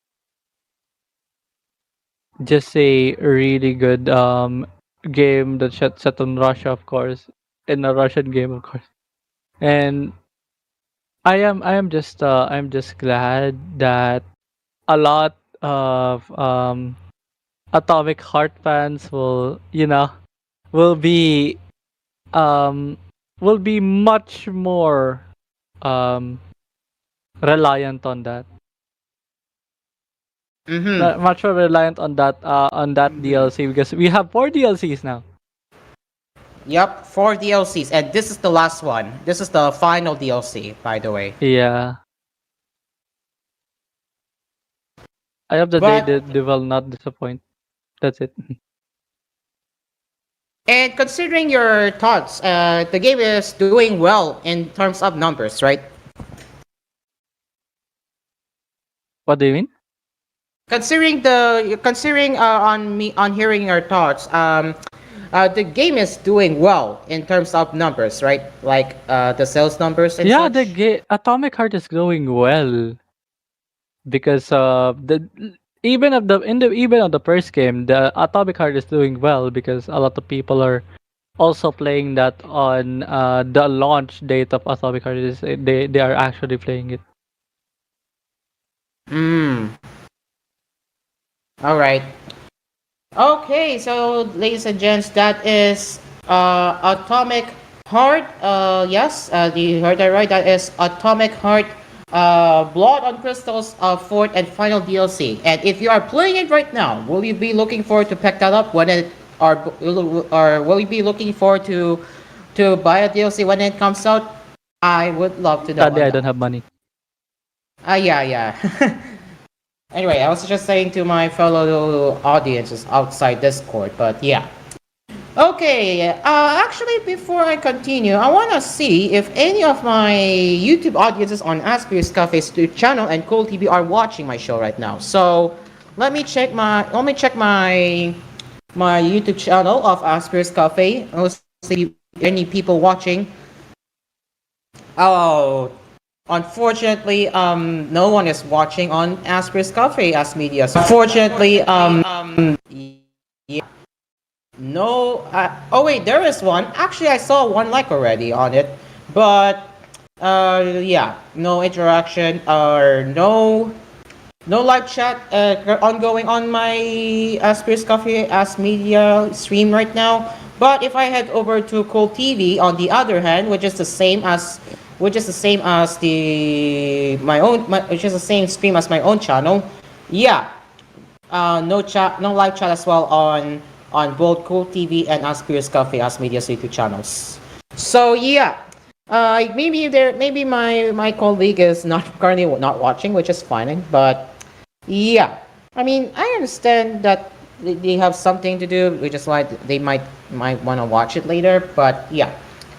just a really good game that set on Russia, of course, in a Russian game, of course. And I'm just glad that a lot of Atomic Heart fans will be um will be much more um reliant on that. Mm-hmm. Much more reliant on that DLC, because we have 4 DLCs now. Yep, 4 DLCs, and this is the last one. This is the final DLC, by the way. Yeah. I hope that But they will not disappoint. That's it. and considering your thoughts, the game is doing well in terms of numbers, right? What do you mean? Considering on hearing your thoughts, the game is doing well in terms of numbers, right? Like the sales numbers and Yeah, such. Atomic Heart is going well because the even of the first game, the Atomic Heart is doing well because a lot of people are also playing that on the launch date of Atomic Heart. They are actually playing it. Hmm. All right. Okay, so ladies and gents, that is Atomic Heart. Yes, you heard that right. That is Atomic Heart. Blood on Crystals, fourth and final DLC. And if you are playing it right now, will you be looking forward to pick that up when it or will you be looking forward to buy a DLC when it comes out? I would love to know Sadly, on I that. don't have money. Yeah. Anyway, I was just saying to my fellow audiences outside Discord, but yeah. Okay, actually, before I continue, I want to see if any of my YouTube audiences on Asphere's Cafe's channel and Cool TV are watching my show right now. So, let me check my YouTube channel of Asphere's Cafe. I'll see any people watching. Oh, unfortunately, no one is watching on Asphere's Cafe as media. So unfortunately, yeah. No, oh wait, there is one. Actually, I saw one like already on it, but yeah, no interaction or no live chat ongoing on my Aspir's Coffee as media stream right now. But if I head over to Cool TV, on the other hand, which is the same as which is the same stream as my own channel, yeah, no live chat as well on both Cool TV and Aspir's Cafe as media YouTube channels. So yeah, maybe my colleague is not currently not watching, which is fine. But yeah, I mean I understand that they have something to do, which is why they might want to watch it later. But yeah,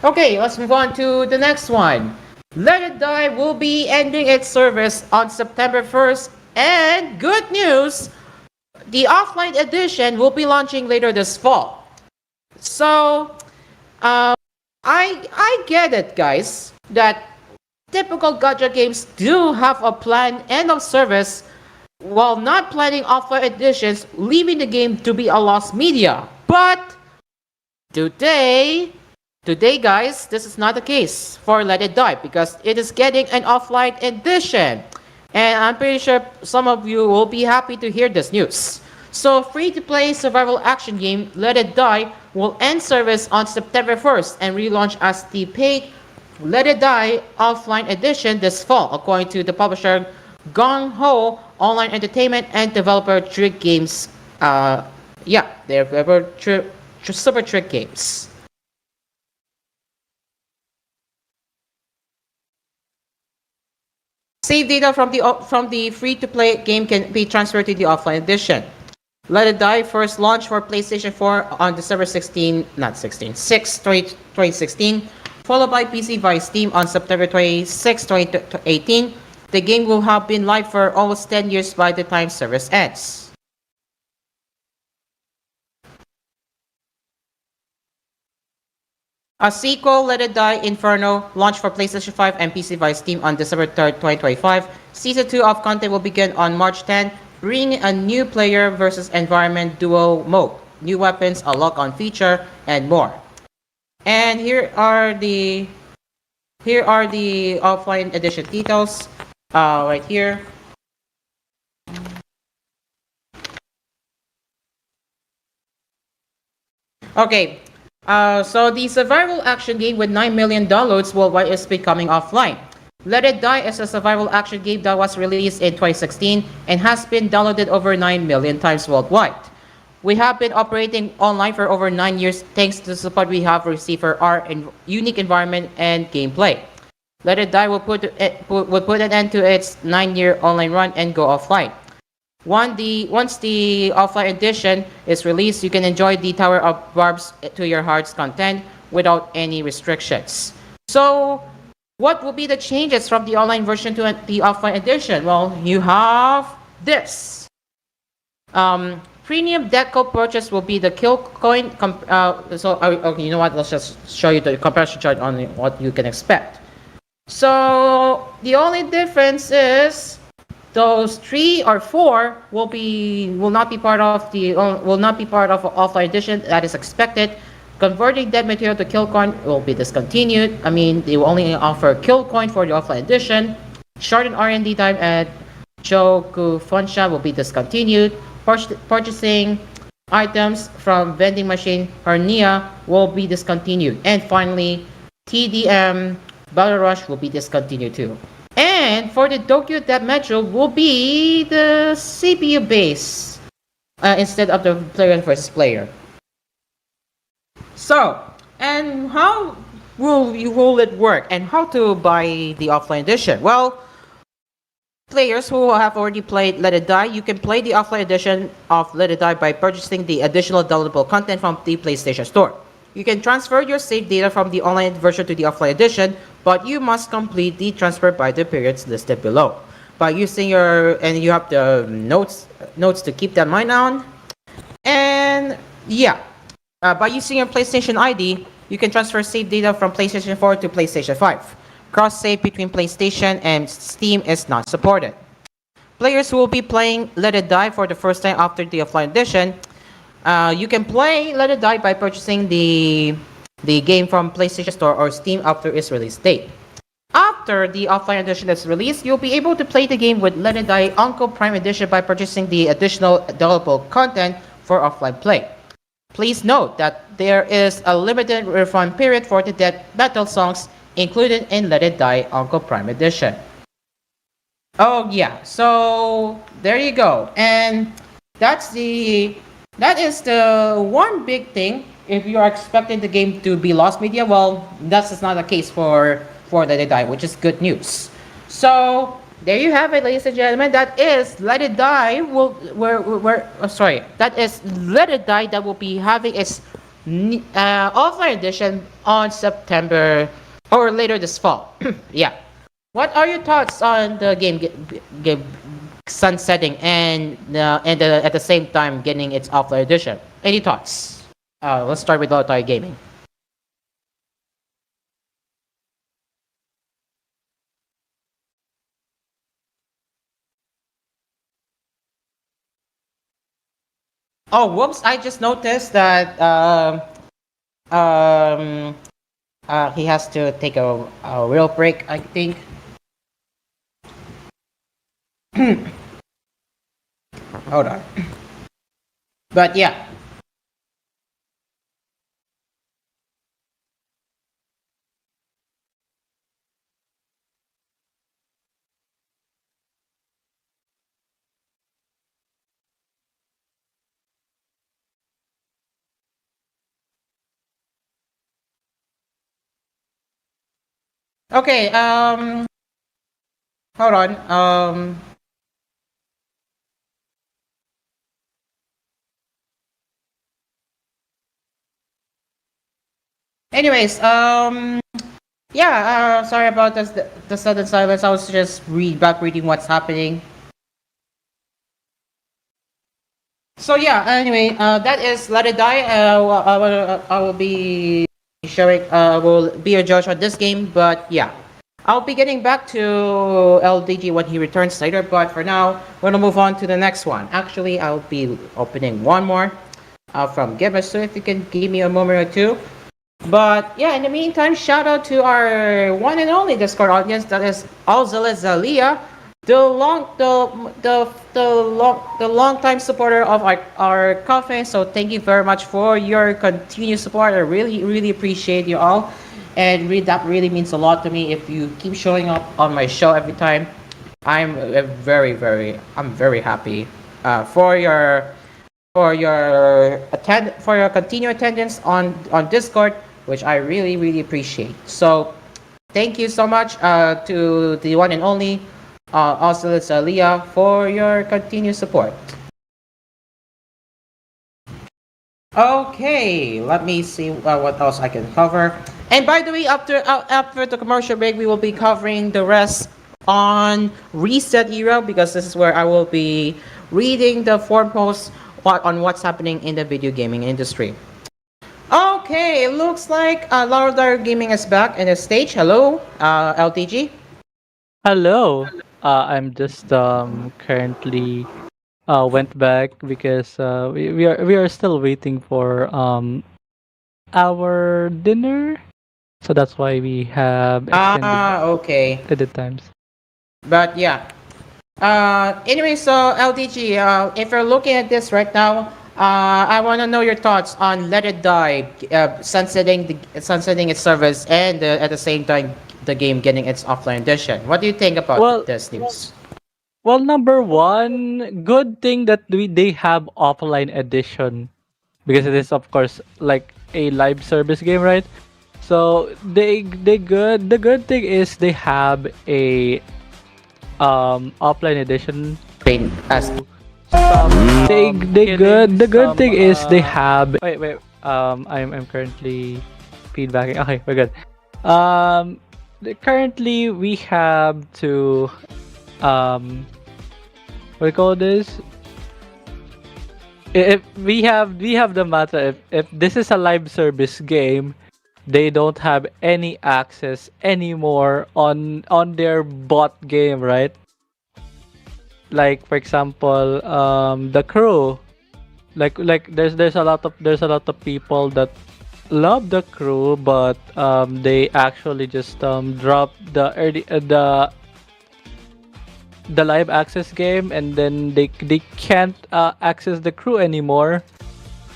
okay, let's move on to the next one. Let It Die will be ending its service on September 1st, and good news, the offline edition will be launching later this fall. So, I get it, guys, that typical gacha games do have a planned end of service while not planning offline editions, leaving the game to be a lost media. But today, today guys, this is not the case for Let It Die because it is getting an offline edition. And I'm pretty sure some of you will be happy to hear this news. So free-to-play survival action game Let It Die will end service on September 1st and relaunch as the paid Let It Die offline edition this fall, according to the publisher Gong Ho Online Entertainment and developer Trick Games. Yeah, they're Super Trick Games. Save data from the free-to-play game can be transferred to the offline edition. Let It Die first launched for PlayStation 4 on December 16, not 16, 6, 2016, followed by PC via Steam on September 26, 2018. The game will have been live for almost 10 years by the time service ends. A sequel, Let It Die Inferno, launched for PlayStation 5 and PC via Steam on December 3rd, 2025. Season 2 of content will begin on March 10, bringing a new player versus environment duo mode, new weapons, a lock-on feature, and more. And here are the offline edition details. Right here. Okay, so the survival action game with 9 million downloads worldwide is becoming offline. Let It Die is a survival action game that was released in 2016 and has been downloaded over 9 million times worldwide. We have been operating online for over 9 years thanks to the support we have received for our unique environment and gameplay. Let It Die will put an end to its 9-year online run and go offline. Once the offline edition is released, you can enjoy the Tower of Barbs to your heart's content without any restrictions. So, what will be the changes from the online version to the offline edition? Well, you have this. Premium deco purchase will be the kill coin. Okay, you know what? Let's just show you the comparison chart on what you can expect. So the only difference is those 3 or 4 will not be part of offline edition that is expected. Converting dead material to kill coin will be discontinued. I mean, they will only offer kill coin for the offline edition. Shortened R&D time at Choku Funsha will be discontinued. Purchasing items from vending machine Hernia will be discontinued. And finally, TDM Battle Rush will be discontinued too. And for the Tokyo Death Metro will be the CPU base instead of the player versus player. So, and how will it work and how to buy the offline edition? Well, players who have already played Let It Die, you can play the offline edition of Let It Die by purchasing the additional downloadable content from the PlayStation Store. You can transfer your save data from the online version to the offline edition, but you must complete the transfer by the periods listed below. By using and you have the notes to keep that mind on. And yeah, by using your PlayStation ID, you can transfer save data from PlayStation 4 to PlayStation 5. Cross-save between PlayStation and Steam is not supported. Players who will be playing Let It Die for the first time after the offline edition, you can play Let It Die by purchasing the game from PlayStation Store or Steam after its release date. After the offline edition is released, you'll be able to play the game with Let It Die Uncle Prime Edition by purchasing the additional downloadable content for offline play. Please note that there is a limited refund period for the death metal songs included in Let It Die Uncle Prime Edition. Oh yeah, so there you go. And that is the one big thing. If you are expecting the game to be lost media, well, that's not the case for Let It Die, which is good news. So there you have it, ladies and gentlemen. That is Let It Die. That is Let It Die that will be having its offline edition on September or later this fall. Yeah. What are your thoughts on the game sunsetting and at the same time getting its offline edition? Any thoughts? Let's start with Lotai Gaming. Oh, whoops! I just noticed that um, he has to take a real break, I think. Hold on. But yeah. Okay. Hold on. Anyways. Yeah. Sorry about this. The sudden silence. I was just reading what's happening. So yeah. Anyway. That is Let It Die. I will be showing. Will be a judge on this game. But yeah. I'll be getting back to LDG when he returns later, but for now, we're gonna move on to the next one. Actually, I'll be opening one more from Gibbous, so if you can give me a moment or two. But yeah, in the meantime, shout out to our one and only Discord audience, that is Alzala Zalia, the long time supporter of our cafe. So thank you very much for your continued support. I really appreciate you all, and that really means a lot to me. If you keep showing up on my show every time, I'm very happy for your continued attendance on Discord, which I really appreciate. So thank you so much to the one and only Osilis Leah for your continued support. Okay, let me see what else I can cover. And by the way, after the commercial break, we will be covering the rest on Reset Era, because this is where I will be reading the forum posts on what's happening in the video gaming industry. Okay, it looks like Laudar Gaming is back in the stage. Hello, LTG. Hello. I'm just currently went back because we are still waiting for our dinner. So that's why we have extended Okay. the times. But yeah. Anyway, so LDG, if you're looking at this right now, I want to know your thoughts on Let It Die, sunsetting its service, and at the same time, the game getting its offline edition. What do you think about Well, this news? well, number one, good thing that they have offline edition because it is of course like a live service game, right? So the good thing is they have a offline edition Train as to stop the good thing is they have wait I'm currently feedbacking. Okay, we're good. Currently we have to what do you call this, if we have the matter, if this is a live service game, they don't have any access anymore on their bot game, right? Like for example, the crew, like there's a lot of people that love the crew, but they actually just drop the live access game, and then they can't access the crew anymore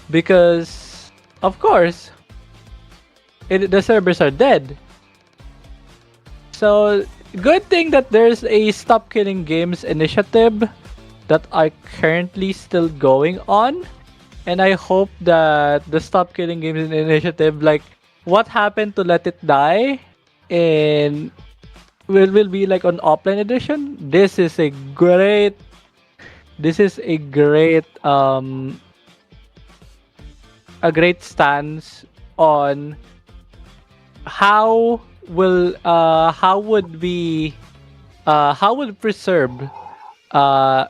because of course the servers are dead. So good thing that there's a Stop Killing Games initiative that are currently still going on, and I hope that the Stop Killing Games initiative, like what happened to Let It Die, in will be like on offline edition. This is a great stance on how would preserve uh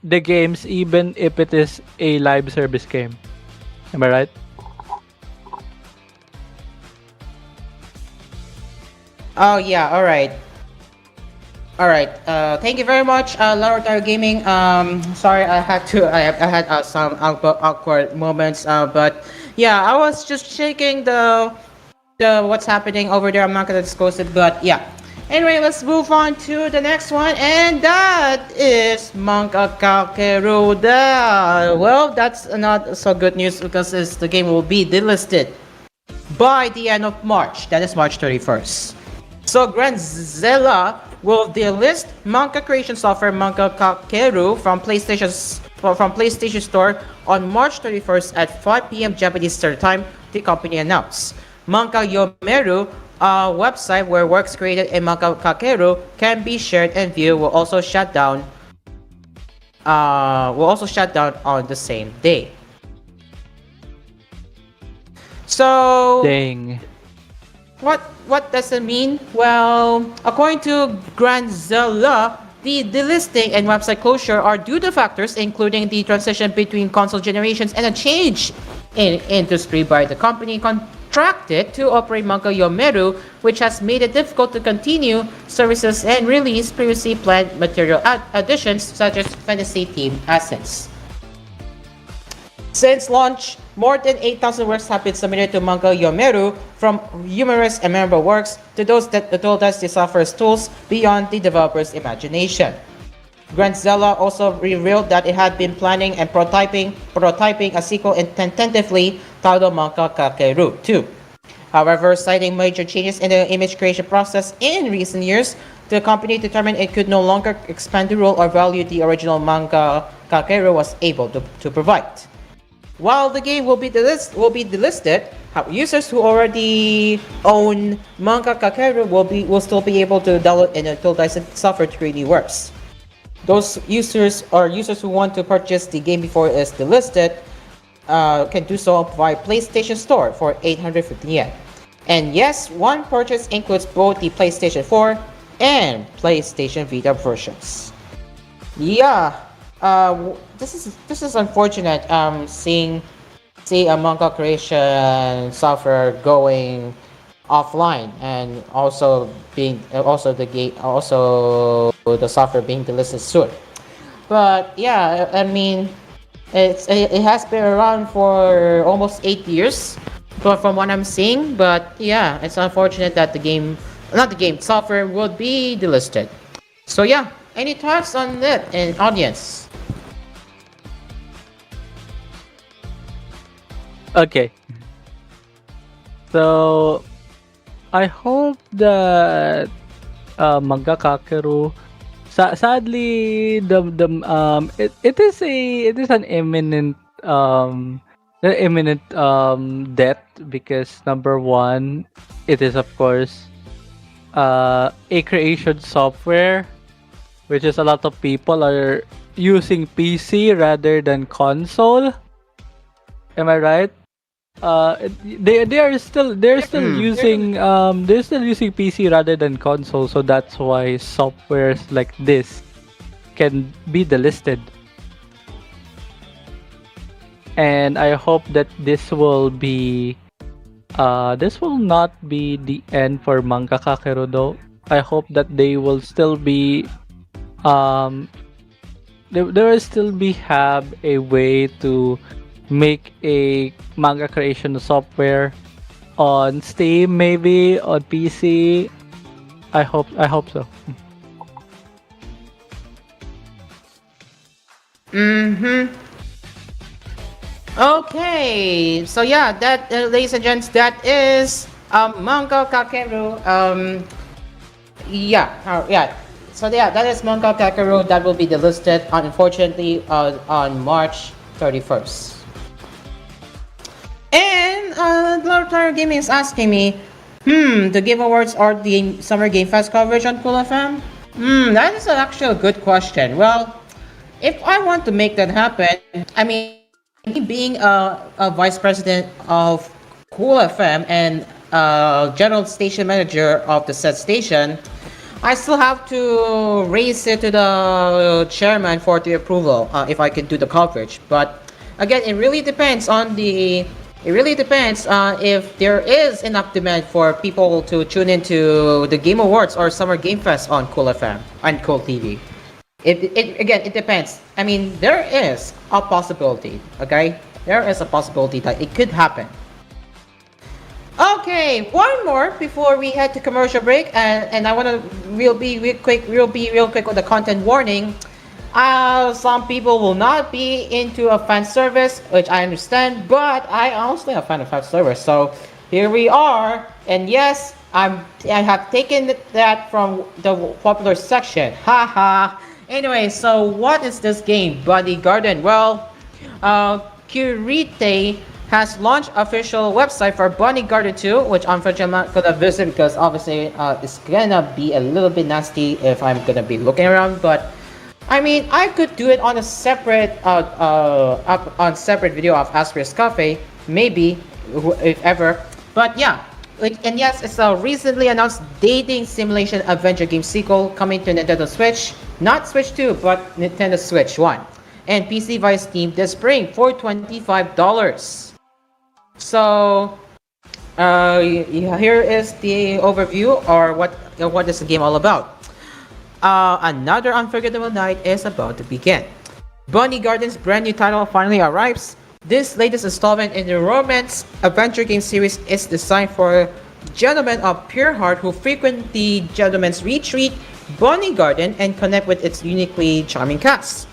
the games even if it is a live service game. Am I right? Oh yeah, all right. All right. Thank you very much, Laboratory Gaming. Sorry, I had some awkward moments. But yeah, I was just checking the what's happening over there. I'm not gonna disclose it, but yeah. Anyway, let's move on to the next one, and that is Manga Kakeruda. Well, that's not so good news because the game will be delisted by the end of March. That is March 31st. So Granzilla will delist manga creation software Manga Kakeru from PlayStation Store on March 31st at 5 p.m. Japanese Standard Time, the company announced. Manga Yomeru, a website where works created in Manga Kakeru can be shared and viewed, will also shut down on the same day. So Dang. what does it mean? Well, according to Granzilla, the delisting and website closure are due to factors including the transition between console generations and a change in industry by the company contracted to operate Manga Yomeru, which has made it difficult to continue services and release previously planned material additions such as fantasy themed assets. Since launch, more than 8,000 works have been submitted to Manga Yomeru, from humorous and memorable works to those that utilize the software's tools beyond the developer's imagination. Granzilla also revealed that it had been planning and prototyping a sequel tentatively titled Manga Kakeru 2. However, citing major changes in the image creation process in recent years, the company determined it could no longer expand the role or value the original Manga Kakeru was able to provide. While the game will be delisted, users who already own Manga Kakeru will still be able to download and utilize software to create new works. Those users who want to purchase the game before it is delisted can do so via PlayStation Store for 850 yen. And yes, one purchase includes both the PlayStation 4 and PlayStation Vita versions. Yeah. This is unfortunate. Seeing a manga creation software going offline, and also the software being delisted soon. But yeah, I mean, it has been around for almost 8 years, from what I'm seeing. But yeah, it's unfortunate that software would be delisted. So yeah, any thoughts on that, in audience? Okay. So I hope that Manga Kakeru, sadly, it is an imminent death, because number one, it is of course a creation software, which is a lot of people are using PC rather than console. Am I right? They're still using PC rather than console, so that's why softwares like this can be delisted. And I hope that this will not be the end for Manga Kakeru though. I hope that they will still be there will still be have a way to make a manga creation software on Steam, maybe on PC. I hope so. Okay, so yeah, that ladies and gents, that is Manga Kakeru. Yeah. So yeah, that is Manga Kakeru that will be delisted, unfortunately, on March 31st. And Laboratory Gaming is asking me, the Game Awards or the Summer Game Fest coverage on Cool FM? That is actually a good question. Well, if I want to make that happen, I mean, being a vice president of Cool FM and general station manager of the said station, I still have to raise it to the chairman for the approval if I can do the coverage. But again, it really depends on the It really depends if there is enough demand for people to tune into the Game Awards or Summer Game Fest on Cool FM and Cool TV. It depends. I mean, there is a possibility, okay? There is a possibility that it could happen. Okay, one more before we head to commercial break, and I want to be real quick with the content warning. Some people will not be into a fan service, which I understand, but I honestly am a fan of fan service. So here we are, and yes, I have taken that from the popular section. Haha. Anyway, so what is this game, Bunny Garden? Well, Curite has launched official website for Bunny Garden 2, which unfortunately I'm not gonna visit because obviously it's gonna be a little bit nasty if I'm gonna be looking around. But I mean, I could do it on a separate separate video of Asphere's Cafe, maybe if ever. But yeah, and yes, it's a recently announced dating simulation adventure game sequel coming to Nintendo Switch, not Switch 2, but Nintendo Switch 1, and PC via Steam this spring for $25. So, here is the overview, or what is the game all about. Another unforgettable night is about to begin. Bunny Garden's brand new title finally arrives. This latest installment in the romance adventure game series is designed for gentlemen of pure heart who frequent the gentleman's retreat, Bunny Garden, and connect with its uniquely charming cast.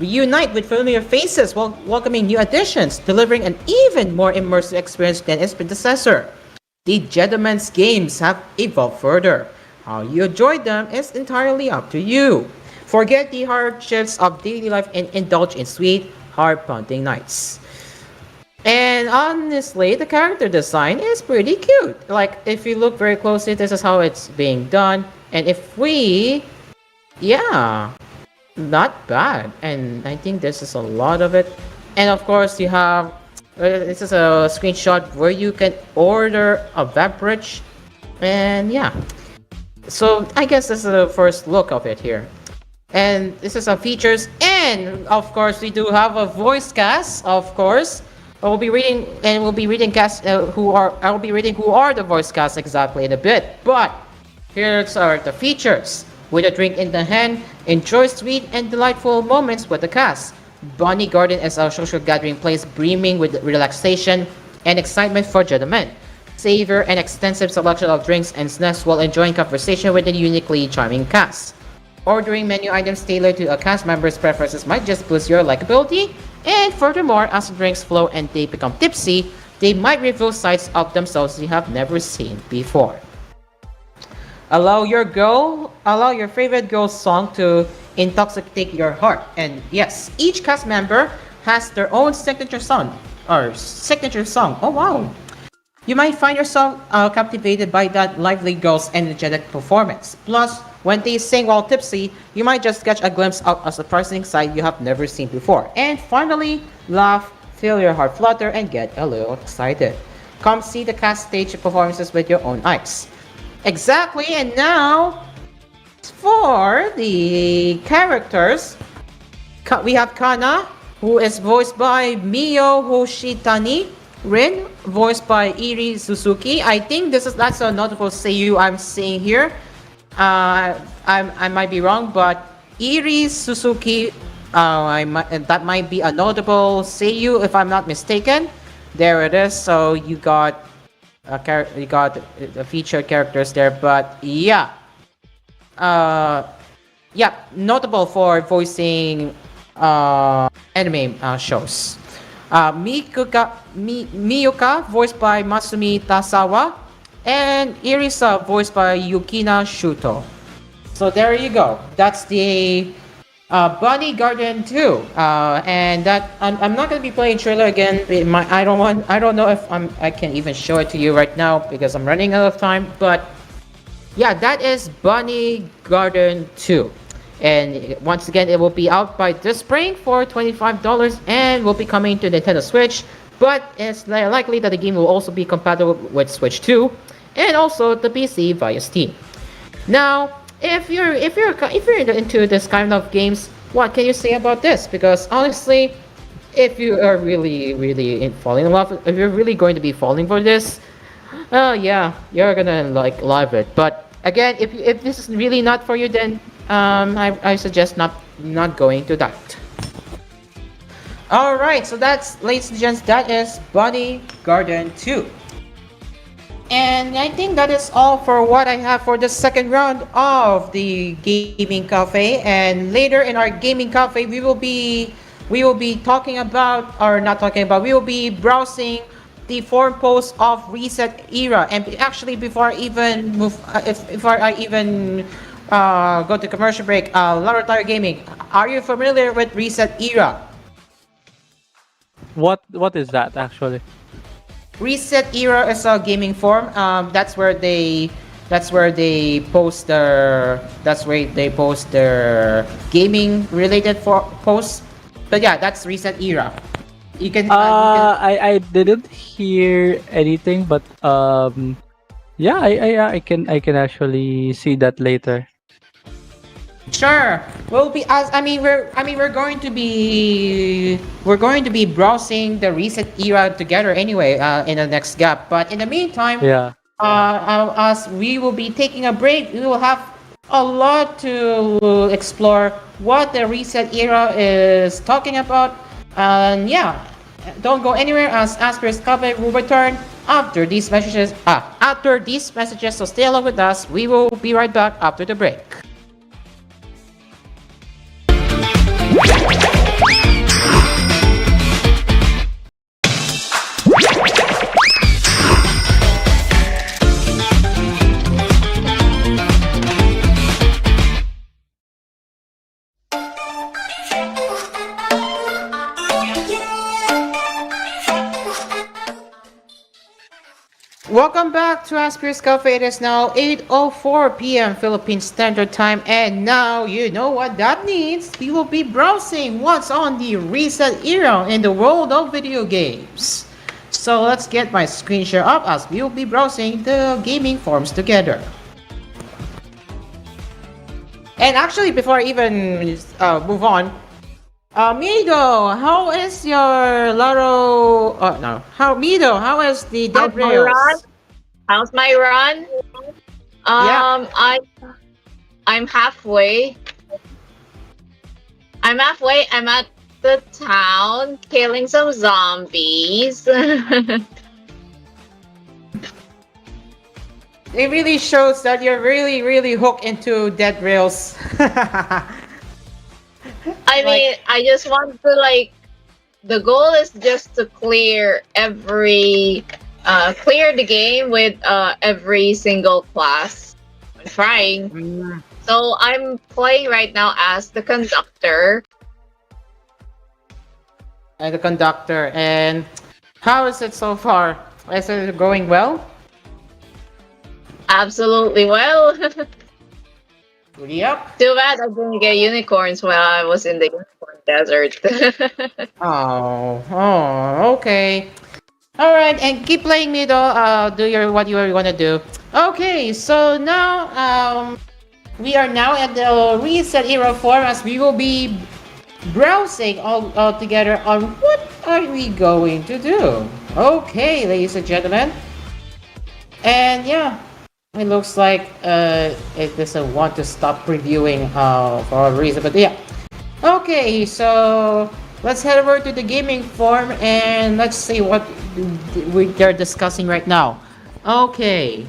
Reunite with familiar faces while welcoming new additions, delivering an even more immersive experience than its predecessor. The Gentleman's games have evolved further. How you enjoy them is entirely up to you. Forget the hardships of daily life and indulge in sweet, heart-pounding nights. And honestly, the character design is pretty cute. Like, if you look very closely, this is how it's being done. And not bad. And I think this is a lot of it. And of course, you have, this is a screenshot where you can order a beverage. And yeah. So I guess this is the first look of it here. And this is some features. And of course, we do have a voice cast, of course. We'll be reading who are the voice casts exactly in a bit. But here's the features. With a drink in the hand, enjoy sweet and delightful moments with the cast. Bunny Garden is a social gathering place brimming with relaxation and excitement for gentlemen. Savor an extensive selection of drinks and snacks while enjoying conversation with the uniquely charming cast. Ordering menu items tailored to a cast member's preferences might just boost your likability, and furthermore, as the drinks flow and they become tipsy, they might reveal sides of themselves you have never seen before. Allow your favorite girl's song to intoxicate your heart. And yes, each cast member has their own signature song. Oh wow! You might find yourself captivated by that lively girl's energetic performance. Plus, when they sing while tipsy, you might just catch a glimpse of a surprising side you have never seen before. And finally, laugh, feel your heart flutter, and get a little excited. Come see the cast stage performances with your own eyes. Exactly, and now for the characters, we have Kana, who is voiced by Mio Hoshitani. Rin, voiced by Iri Suzuki. I think that's a notable seiyuu I'm seeing here. I might be wrong, but Iri Suzuki, that might be a notable seiyuu if I'm not mistaken. There it is. So you got the featured characters there, but yeah, notable for voicing anime shows. Miyuka, voiced by Masumi Tasawa, and Irisa, voiced by Yukina Shuto. So there you go. That's the Bunny Garden 2, and that I'm not gonna be playing trailer again. I don't know if I can even show it to you right now because I'm running out of time. But yeah, that is Bunny Garden 2. And once again, it will be out by this spring for $25 and will be coming to Nintendo Switch. But it's likely that the game will also be compatible with Switch 2 and also the PC via Steam. Now, if you're into this kind of games, what can you say about this? Because honestly, if you are really falling in love, if you're really going to be falling for this, oh yeah, you're gonna like love it. But again, if this is really not for you, then I suggest not going to that. All right, so that's, ladies and gents, that is Bunny Garden 2. And I think that is all for what I have for the second round of the gaming cafe. And later in our gaming cafe, we will be talking about, or not talking about, we will be browsing the forum posts of Reset Era. And actually, before I even move, before I even go to commercial break, Laboratory Gaming, are you familiar with Reset Era? What is that actually? Reset Era is a gaming forum. That's where they post their gaming related posts. But yeah, that's Reset Era. I didn't hear anything, but yeah, I can actually see that later. Sure. We'll be as we're going to be browsing the Reset Era together anyway in the next gap. But in the meantime, Yeah. as we will be taking a break, we will have a lot to explore what the Reset Era is talking about. And yeah, don't go anywhere as Asphere's Cafe will return after these messages. So stay along with us. We will be right back after the break. Welcome back to Asphere's Cafe. It is now 8:04 p.m. Philippine Standard Time, and now you know what that means. We will be browsing what's on the Reset Era in the world of video games. So let's get my screen share up as we will be browsing the gaming forums together. And actually, before I even move on, Mido, how is your Laro? Oh no, How is the How's Dead my Rails? run? How's my run? Yeah. I'm halfway. I'm at the town killing some zombies. It really shows that you're really hooked into Dead Rails. I mean, I just want to like. The goal is just to clear the game with every single class. I'm trying. So I'm playing right now as the conductor. And the conductor. And how is it so far? Is it going well? Absolutely well. Yep. Too bad I didn't get unicorns while I was in the unicorn desert. Okay. All right, and keep playing me though. Do your what you want to do. Okay, so now we are now at the Reset Era forum as we will be browsing all together on what are we going to do. Okay, ladies and gentlemen, and yeah. It looks like it doesn't want to stop previewing for a reason, but yeah. Okay, so let's head over to the gaming forum and let's see what they're discussing right now. Okay.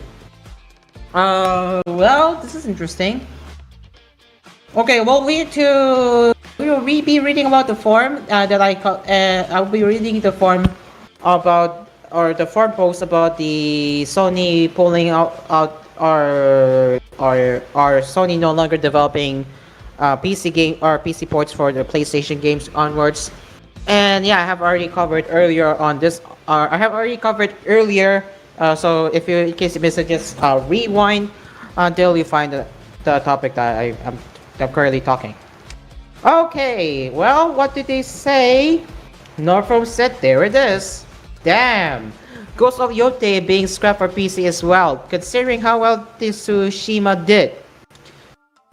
Well, this is interesting. Okay, well, we will be reading about the forum that I'll be reading the forum about, or the forum post about the Sony pulling out or Sony no longer developing PC game or PC ports for the PlayStation games onwards. And yeah, I have already covered earlier on this. I have already covered earlier. So if you, in case you missed it, just rewind until you find the topic that I'm currently talking. Okay, well, what did they say? Norfolk said, there it is. Damn. Ghost of Yote being scrapped for PC as well, considering how well Tsushima did.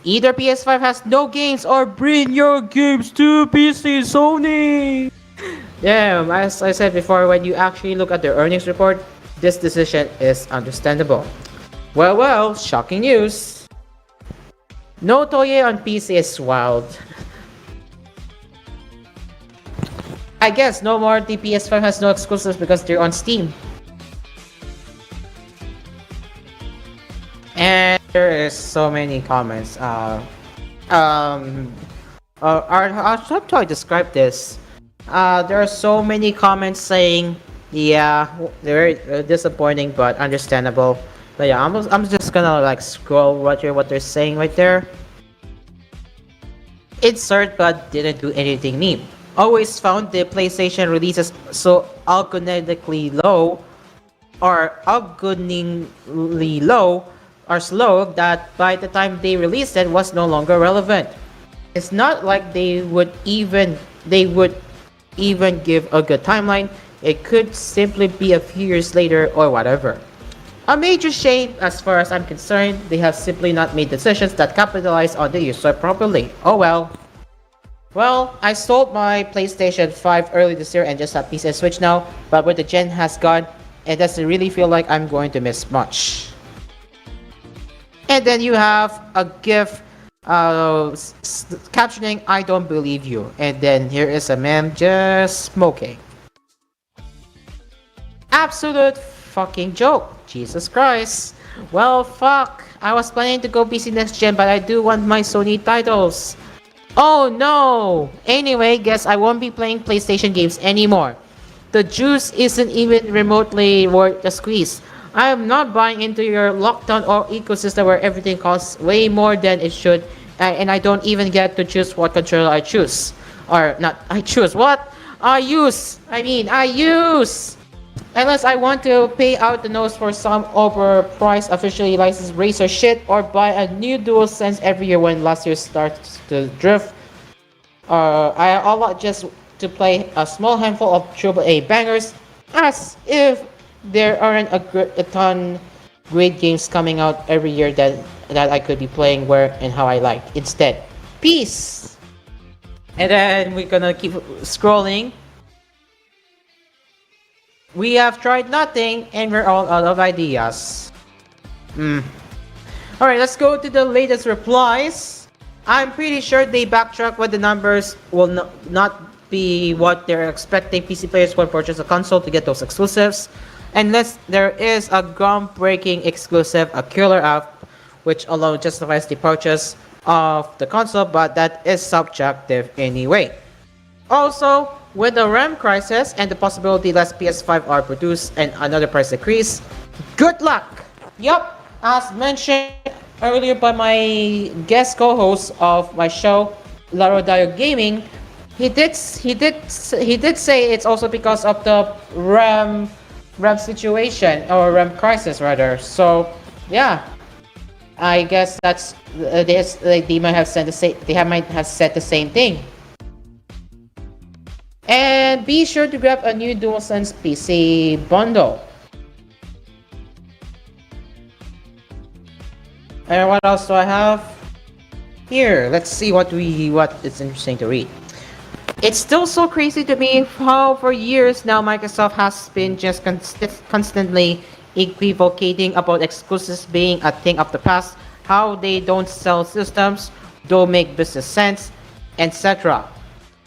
Either PS5 has no games or bring your games to PC, Sony! Yeah, as I said before, when you actually look at their earnings report, this decision is understandable. Well, shocking news. No Toye on PC is wild. I guess no more DPS5 has no exclusives because they're on Steam. And there is so many comments. Um, how do I describe this? There are so many comments saying, yeah, they're disappointing but understandable. But yeah, I'm just gonna like scroll what they're saying right there. Insert but didn't do anything meme. Always found the PlayStation releases so algorithmically low or outgunningly low or slow that by the time they released it was no longer relevant. It's not like they would even give a good timeline. It could simply be a few years later or whatever. A major shame as far as I'm concerned. They have simply not made decisions that capitalize on the user properly. Oh well. Well, I sold my PlayStation 5 early this year and just have PC and Switch now, but where the gen has gone, it doesn't really feel like I'm going to miss much. And then you have a GIF captioning, I don't believe you. And then here is a meme just smoking. Absolute fucking joke. Jesus Christ. Well, fuck. I was planning to go PC next gen, but I do want my Sony titles. Oh no! Anyway, guess I won't be playing PlayStation games anymore. The juice isn't even remotely worth the squeeze. I am not buying into your lockdown or ecosystem where everything costs way more than it should, and I don't even get to choose what controller I choose. Or not, I choose what? I use! Unless I want to pay out the nose for some overpriced officially licensed Razer shit or buy a new DualSense every year when last year starts to drift. I allot just to play a small handful of AAA bangers, as if there aren't a ton great games coming out every year that I could be playing where and how I like. Instead, peace! And then we're gonna keep scrolling. We have tried nothing and we're all out of ideas. Alright, let's go to the latest replies. I'm pretty sure they backtrack when the numbers will not be what they're expecting PC players will purchase a console to get those exclusives. Unless there is a groundbreaking exclusive, a killer app, which alone justifies the purchase of the console, but that is subjective anyway. Also, with the RAM crisis and the possibility less PS5 are produced and another price decrease, good luck! Yup, as mentioned earlier by my guest co-host of my show, Laro Dayo Gaming, he did say it's also because of the RAM situation or RAM crisis rather. So yeah, I guess that's they might have said the same thing. And be sure to grab a new DualSense PC bundle. And what else do I have? Here, let's see what is interesting to read. It's still so crazy to me how for years now Microsoft has been just constantly equivocating about exclusives being a thing of the past, how they don't sell systems, don't make business sense, etc.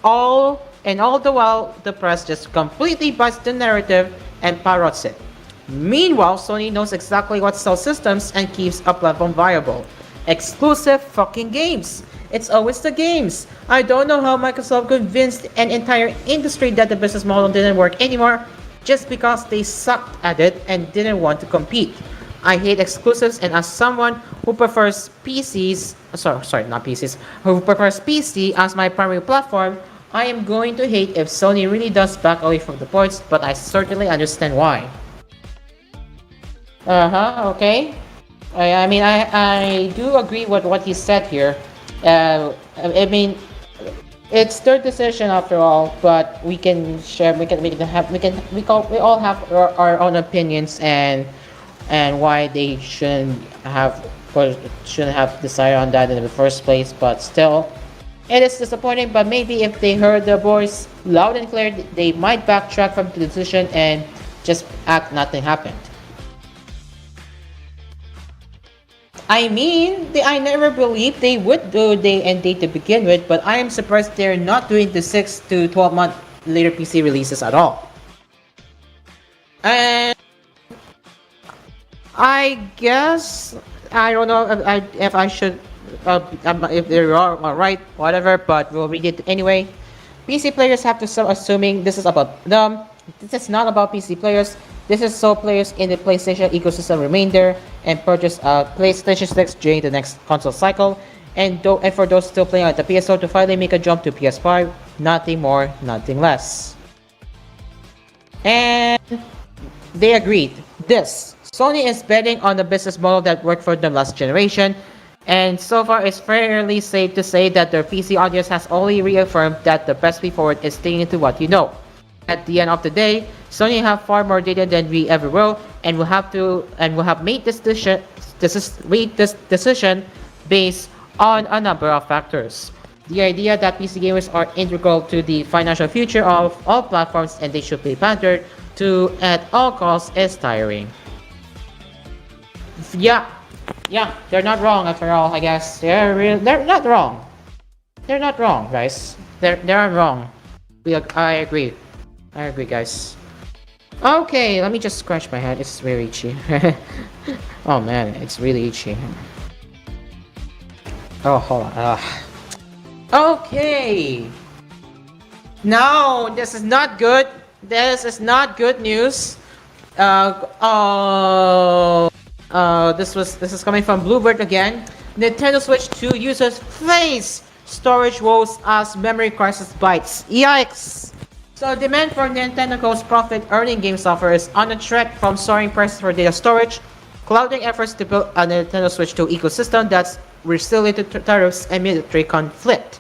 All the while, the press just completely buys the narrative and parrots it. Meanwhile, Sony knows exactly what sells systems and keeps a platform viable. Exclusive fucking games. It's always the games. I don't know how Microsoft convinced an entire industry that the business model didn't work anymore just because they sucked at it and didn't want to compete. I hate exclusives, and as someone who prefers who prefers PC as my primary platform, I am going to hate if Sony really does back away from the ports, but I certainly understand why. Okay. I do agree with what he said here. It's their decision after all, but we all have our own opinions and why they shouldn't have decided on that in the first place, but still, It is disappointing, but maybe if they heard the voice loud and clear, they might backtrack from the decision and just act nothing happened. I mean, I never believed they would do day and date to begin with, but I am surprised they're not doing the 6 to 12 month later PC releases at all. And I guess I don't know if I should if they're wrong or right, whatever. But we'll read it anyway. PC players have to stop assuming this is about them. This is not about PC players. This is so players in the PlayStation ecosystem remain there and purchase a PlayStation 6 during the next console cycle. And for those still playing at the PS4 to finally make a jump to PS5, nothing more, nothing less. And they agreed. Sony is betting on the business model that worked for them last generation, and so far it's fairly safe to say that their PC audience has only reaffirmed that the best way forward is sticking to what you know. At the end of the day, Sony have far more data than we ever will, and will have made this decision based on a number of factors. The idea that PC gamers are integral to the financial future of all platforms and they should be pandered to at all costs is tiring. Yeah, they're not wrong after all. I guess they're not wrong. They're not wrong, guys. They're not wrong. I agree, guys. Okay, let me just scratch my head. It's very itchy. Oh man, it's really itchy. Oh, hold on. Okay. No, this is not good. This is not good news. This is coming from Bluebird again. Nintendo Switch 2 users face storage woes as memory crisis bites. Yikes! So demand for Nintendo Co's profit-earning game software is on a track from soaring prices for data storage, clouding efforts to build a Nintendo Switch 2 ecosystem that's resilient to tariffs and military conflict.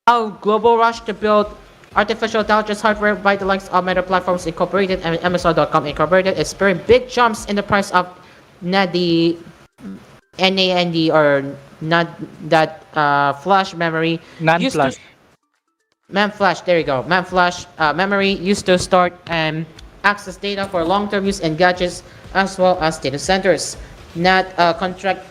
A global rush to build artificial intelligence hardware by the likes of Meta Platforms Incorporated and Amazon.com Incorporated is spurring big jumps in the price of NAND or not that flash memory. NAND flash. NAND flash, there you go. NAND flash memory used to store and access data for long-term use in gadgets as well as data centers. NAND contract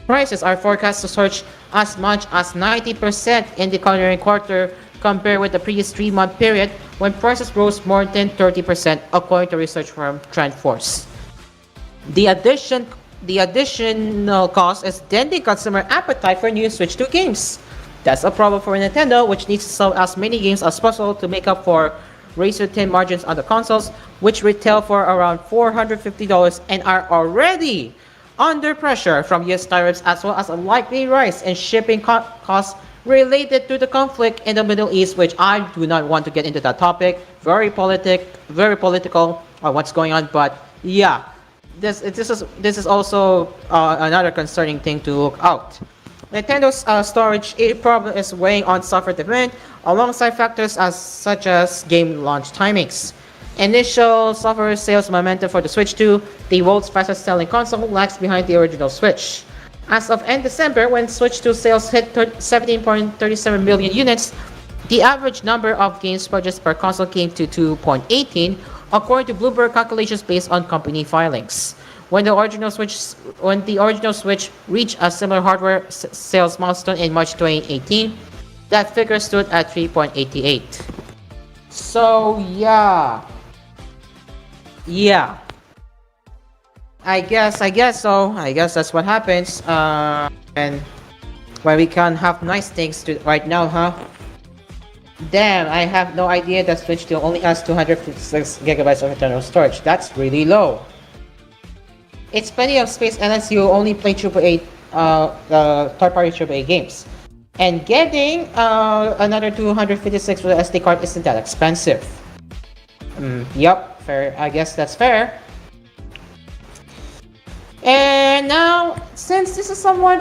prices are forecast to surge as much as 90% in the current quarter compared with the previous 3-month period when prices rose more than 30% according to research firm TrendForce. The additional cost is denting consumer appetite for new Switch 2 games. That's a problem for Nintendo, which needs to sell as many games as possible to make up for razor-thin margins on the consoles, which retail for around $450 and are already under pressure from US tariffs as well as a likely rise in shipping costs related to the conflict in the Middle East, which I do not want to get into that topic. Very political what's going on, but yeah. This is also another concerning thing to look out. Nintendo's storage problem is weighing on software demand alongside factors such as game launch timings. Initial software sales momentum for the Switch 2, the world's fastest selling console, lags behind the original Switch. As of end December, when Switch 2 sales hit 17.37 million units, the average number of games purchased per console came to 2.18, according to Bloomberg calculations based on company filings. When the original Switch reached a similar hardware sales milestone in March 2018, that figure stood at 3.88. So yeah. I guess so. I guess that's what happens. And when we can have nice things right now, huh? Damn, I have no idea that Switch 2 only has 256 gigabytes of internal storage. That's really low. It's plenty of space unless you only play AAA, third-party AAA games. And getting another 256 with an SD card isn't that expensive. Yup, fair. I guess that's fair. And now, since this is somewhat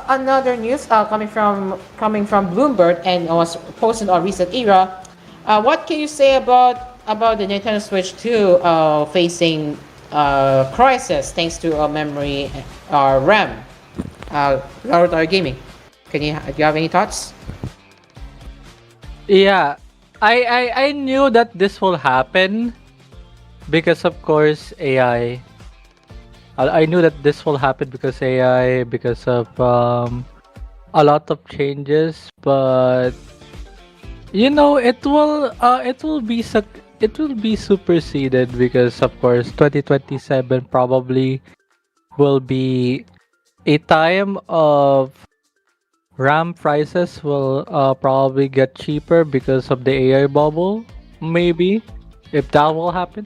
another news coming from Bloomberg and was posted on Recent Era, what can you say about the Nintendo Switch 2 facing crisis thanks to memory RAM? Laboratory Gaming, do you have any thoughts? Yeah, I knew that this will happen because of course AI. I knew that this will happen because AI, because of a lot of changes, but it will be superseded because of course 2027 probably will be a time of RAM prices will probably get cheaper because of the AI bubble, maybe, if that will happen.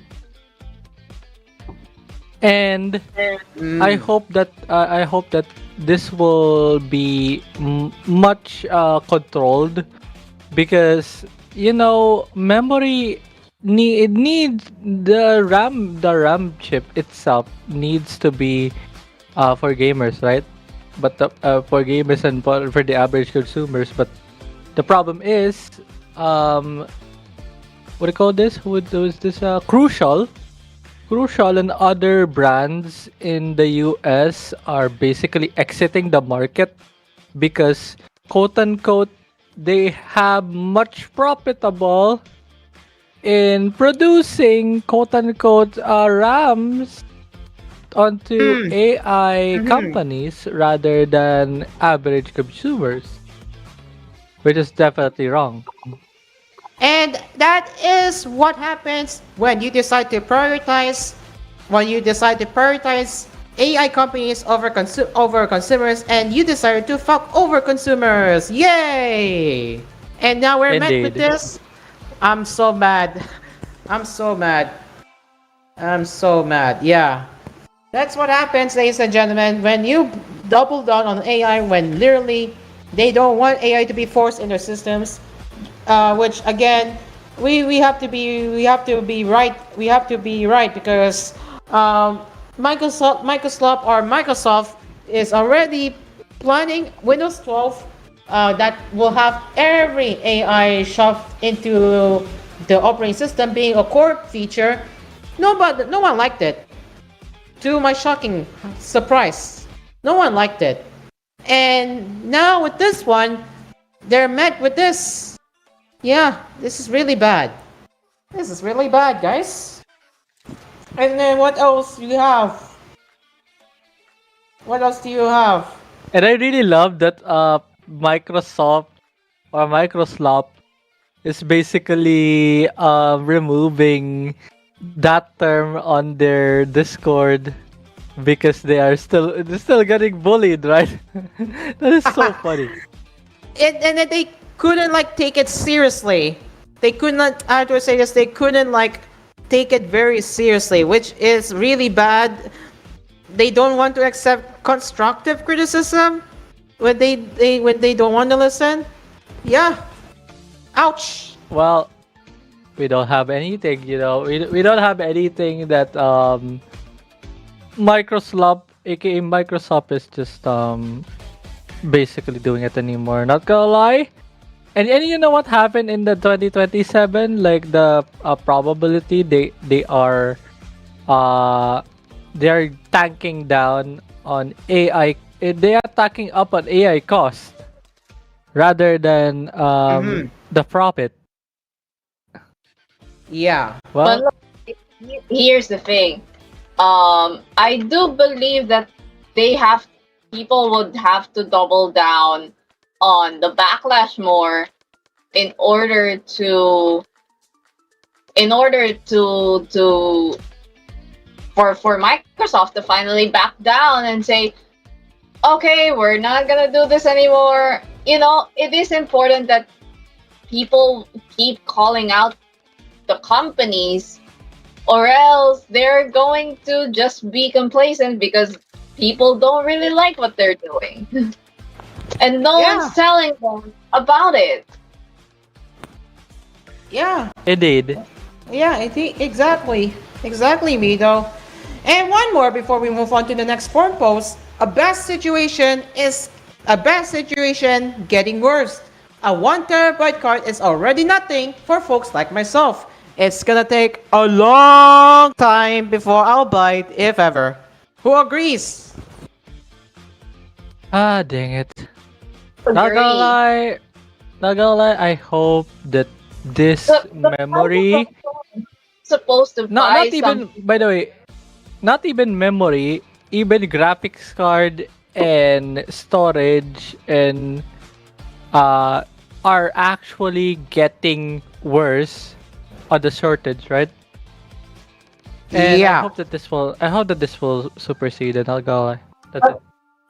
And Mm. I hope that this will be much controlled because memory it needs the RAM chip itself needs to be for gamers, right? But for gamers and for the average consumers, but the problem is, um, what do you call this? Was this Crucial and other brands in the US are basically exiting the market because quote unquote they have much profitable in producing quote unquote RAMs onto Mm. AI Mhm. companies rather than average consumers, which is definitely wrong. And that is what happens when you decide to prioritize AI companies over consumers, and you decide to fuck over consumers. Yay! And now we're met with Indeed. this. I'm so mad. I'm so mad. I'm so mad. Yeah. That's what happens, ladies and gentlemen, when you double down on AI when literally they don't want AI to be forced in their systems. Which again, we have to be right because um, Microsoft is already planning Windows 12 that will have every AI shoved into the operating system being a core feature. No one liked it. To my shocking surprise, no one liked it. And now with this one, they're met with this. Yeah, this is really bad. This is really bad, guys. And then what else you have? What else do you have? And I really love that Microsoft or Microsoft is basically removing that term on their Discord because they're still getting bullied, right? That is so funny. And then they couldn't like take it seriously. They could not. I have to say this. They couldn't like take it very seriously, which is really bad. They don't want to accept constructive criticism when they don't want to listen. Yeah. Ouch. Well, we don't have anything, we don't have anything that Microsoft, aka Microsoft, is just basically doing it anymore. Not gonna lie. And you know what happened in the 2027? Like the probability uh they are tanking down on AI. They are tacking up on AI cost rather than Mm-hmm. the profit. Yeah. But Well, look, here's the thing. I do believe that they have people would have to double down on the backlash more in order to in order to for Microsoft to finally back down and say, okay, we're not gonna do this anymore. It is important that people keep calling out the companies, or else they're going to just be complacent because people don't really like what they're doing. And no Yeah. one's telling them about it. Yeah. indeed. Yeah, I think exactly, Mido. And one more before we move on to the next forum post. A best situation getting worse. A 1 terabyte card is already nothing for folks like myself. It's gonna take a long time before I'll buy it, if ever. Who agrees? Ah, dang it. Not gonna Agree. lie, not gonna lie, I hope that this The price memory, of supposed to buy not something. even, by the way, not even memory, even graphics card and storage and uh are actually getting worse on the shortage, right? And Yeah. I hope that this will supersede it. I'll go. That's it.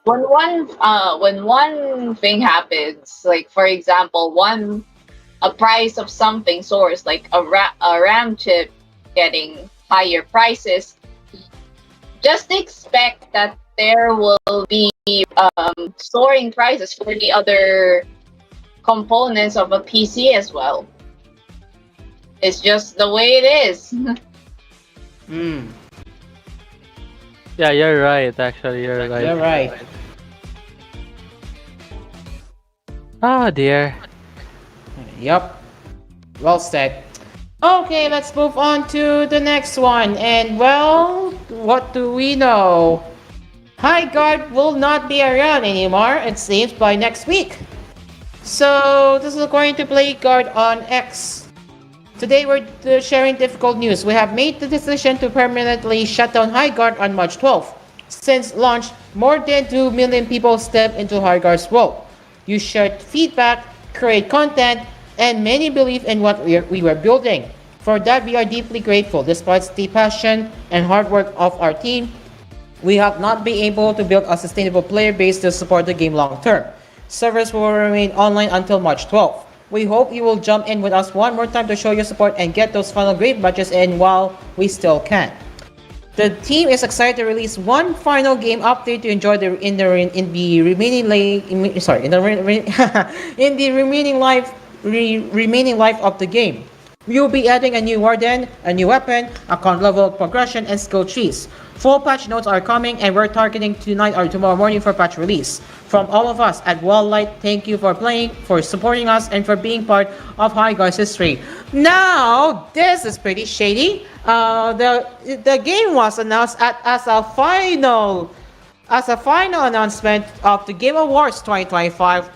When one thing happens, like for example, a price of something source like a RAM chip getting higher prices, just expect that there will be soaring prices for the other components of a PC as well. It's just the way it is. Mm, Yeah, you're right. Actually, you're right. you're right. Oh dear. Yup. Well said. Okay, let's move on to the next one. And well, what do we know? High Guard will not be around anymore, it seems, by next week. So, this is according to Play Guard on X. Today we're sharing difficult news. We have made the decision to permanently shut down High Guard on March 12th. Since launch, more than 2 million people stepped into High Guard's world. You shared feedback, create content, and many believe in what we were building. For that, we are deeply grateful. Despite the passion and hard work of our team, we have not been able to build a sustainable player base to support the game long term. Servers will remain online until March 12th. We hope you will jump in with us one more time to show your support and get those final great matches in while we still can. The team is excited to release one final game update to enjoy in the remaining sorry in the in the remaining life of the game. We will be adding a new warden, a new weapon, account level progression, and skill trees. Full patch notes are coming, and we're targeting tonight or tomorrow morning for patch release. From all of us at Walllight, thank you for playing, for supporting us, and for being part of High Guard's history. Now, this is pretty shady. The game was announced as a final announcement of the Game Awards 2025,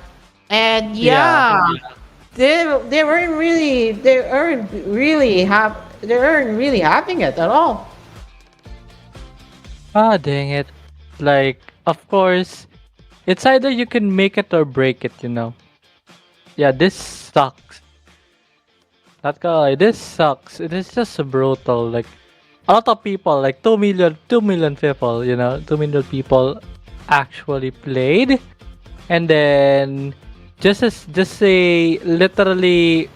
and Yeah. they weren't really having it at all. Ah, dang it. Like, of course, it's either you can make it or break it, you know. Yeah, this sucks. Not gonna lie, this sucks. It is just so brutal. Like, a lot of people, like 2 million people, 2 million people actually played. And then, just say, literally,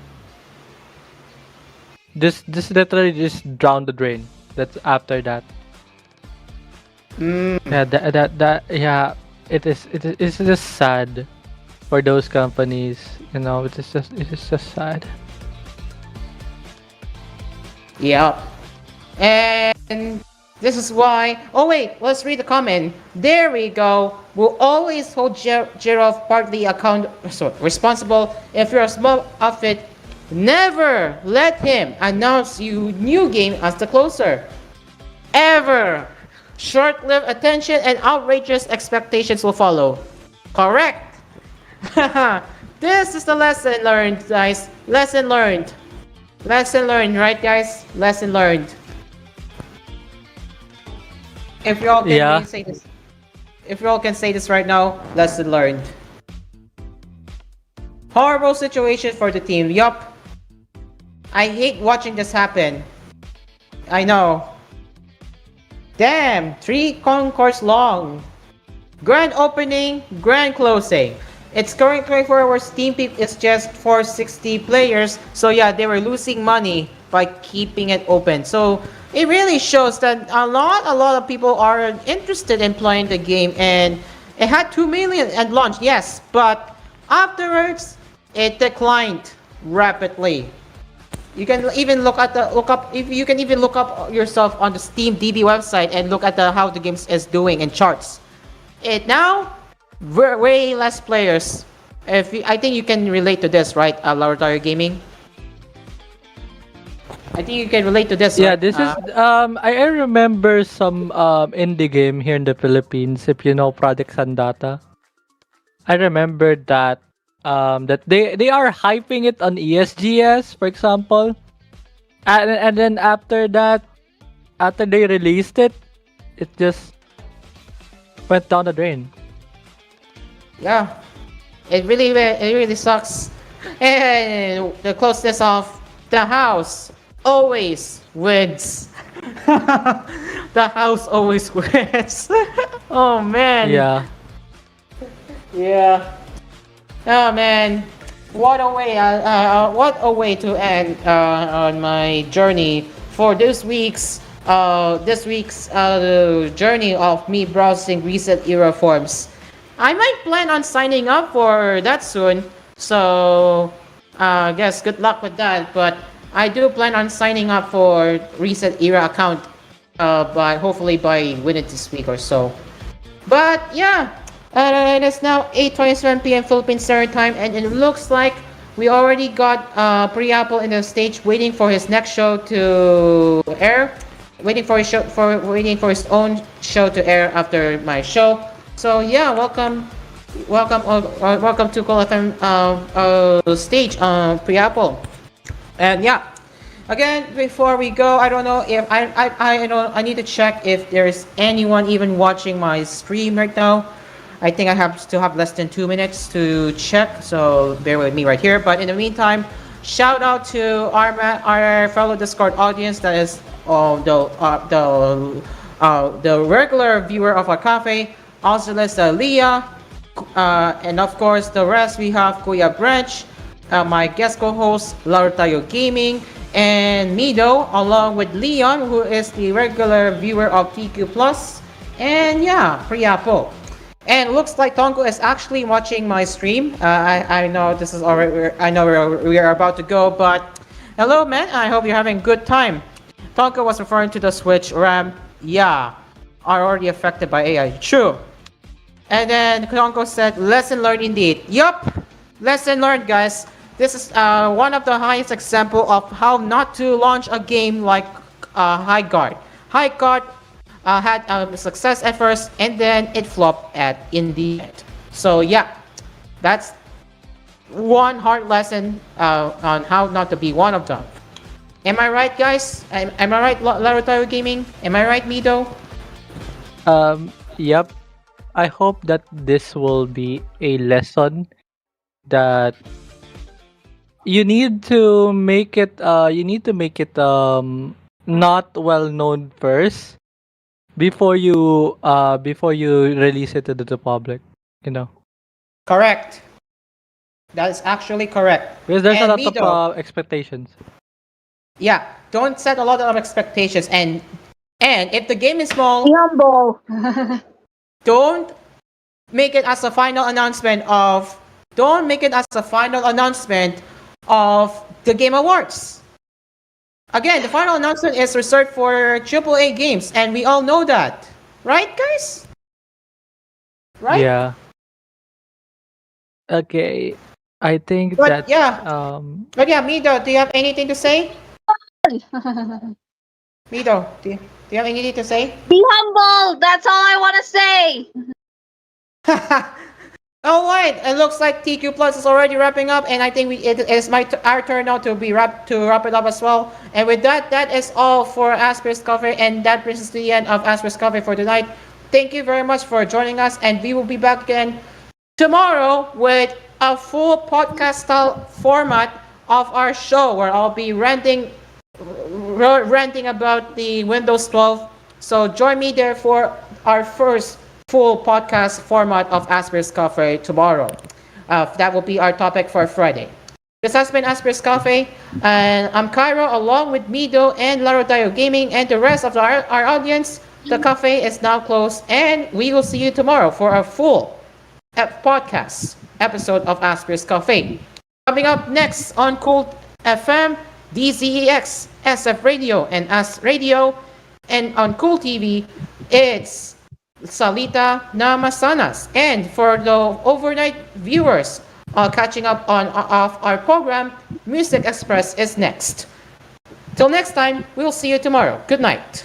just literally just drown the drain. That's after that. Yeah, yeah, it's just sad for those companies, it is just sad. Yep. And this is why. Oh wait, let's read the comment. There we go. We'll always hold Giraffe partly responsible. If you're a small outfit, never let him announce you new game as the closer. Ever. Short-lived attention and outrageous expectations will follow. Correct. This is the lesson learned, guys. Lesson learned. Lesson learned, right, guys? Lesson learned. If y'all can Yeah. really say this, if y'all can say this right now, lesson learned. Horrible situation for the team. Yup. I hate watching this happen. I know. Damn, 3 concourse long. Grand opening, grand closing. Its current 24 hours Steam peak is just 460 players, so yeah, they were losing money by keeping it open. So it really shows that a lot of people are interested in playing the game, and it had 2 million at launch, yes, but afterwards it declined rapidly. You can even look up if you can even look up yourself on the Steam DB website and look at how the game is doing in charts. It now way less players. I think you can relate to this, right, Laboratory Gaming? I think you can relate to this. Yeah, Right? this is I remember some indie game here in the Philippines, if you know Project Sandata. I remember that that they are hyping it on ESGS, for example, and then after that, after they released it, it just went down the drain. Yeah, it really sucks. And the closeness of the house always wins. The house always wins. Oh man. Yeah. Yeah. Oh man. What a way to end on my journey for this week's journey of me browsing recent era forms. I might plan on signing up for that soon. So, I guess good luck with that. But I do plan on signing up for recent era account. By hopefully by within this week or so. But yeah, it is now 8:27 p.m. Philippine Standard Time, and it looks like we already got Pre-Apple in the stage, waiting for his next show to air, waiting for his own show to air after my show. So yeah, welcome to Call FM stage Pre-Apple, and yeah. Again, before we go, I don't know if I need to check if there's anyone even watching my stream right now. I think I still have less than 2 minutes to check, so bear with me right here. But in the meantime, shout out to our fellow Discord audience that is the regular viewer of our cafe, also there's Leah, and of course the rest we have Kuya Branch, my guest co-host Lartayo Gaming, and Mido, along with Leon, who is the regular viewer of TQ Plus, and yeah, Pre-Apple. And looks like Tonko is actually watching my stream. I know this is already. I know we are about to go, but hello, man. I hope you're having a good time. Tonko was referring to the Switch RAM. Yeah, are already affected by AI. True. And then Tonko said, "Lesson learned indeed." Yup, lesson learned, guys. This is one of the highest example of how not to launch a game like High Guard. High Guard had a success at first, and then it flopped in the end. So yeah, that's one hard lesson on how not to be one of them. Am I right, guys? Am I right, Larotayo Gaming? Am I right, Mido? Yep. I hope that this will be a lesson that you need to make it not well known first before you release it to the public, you know. Correct. That is actually correct. Because there's a And lot Mido, of expectations. yeah, don't set a lot of expectations, and if the game is small, Be humble. don't make it as a final announcement of the Game Awards. Again, the final announcement is reserved for AAA games, and we all know that, right, guys? Right? Yeah. Okay. I think But that yeah, Mido, do you have anything to say? Mido, do you have anything to say? Be humble. That's all I want to say. All right, it looks like TQ Plus is already wrapping up, and I think it is our turn now to wrap it up as well. And with that, that is all for Asphere's cover, and that brings us to the end of Asphere's cover for tonight. Thank you very much for joining us, and we will be back again tomorrow with a full podcast style format of our show, where I'll be ranting about the Windows 12. So join me there for our first full podcast format of Asphere's Cafe tomorrow. That will be our topic for Friday. This has been Asphere's Cafe, and I'm Cairo along with Mido and Larodayo Gaming and the rest of our audience. The cafe is now closed, and we will see you tomorrow for a full podcast episode of Asphere's Cafe. Coming up next on Cool FM, DZEX, SF Radio, and As Radio, and on Cool TV, it's Salita Namasanas. And for the overnight viewers catching up on our program, Music Express is next. Till next time, we'll see you tomorrow. Good night.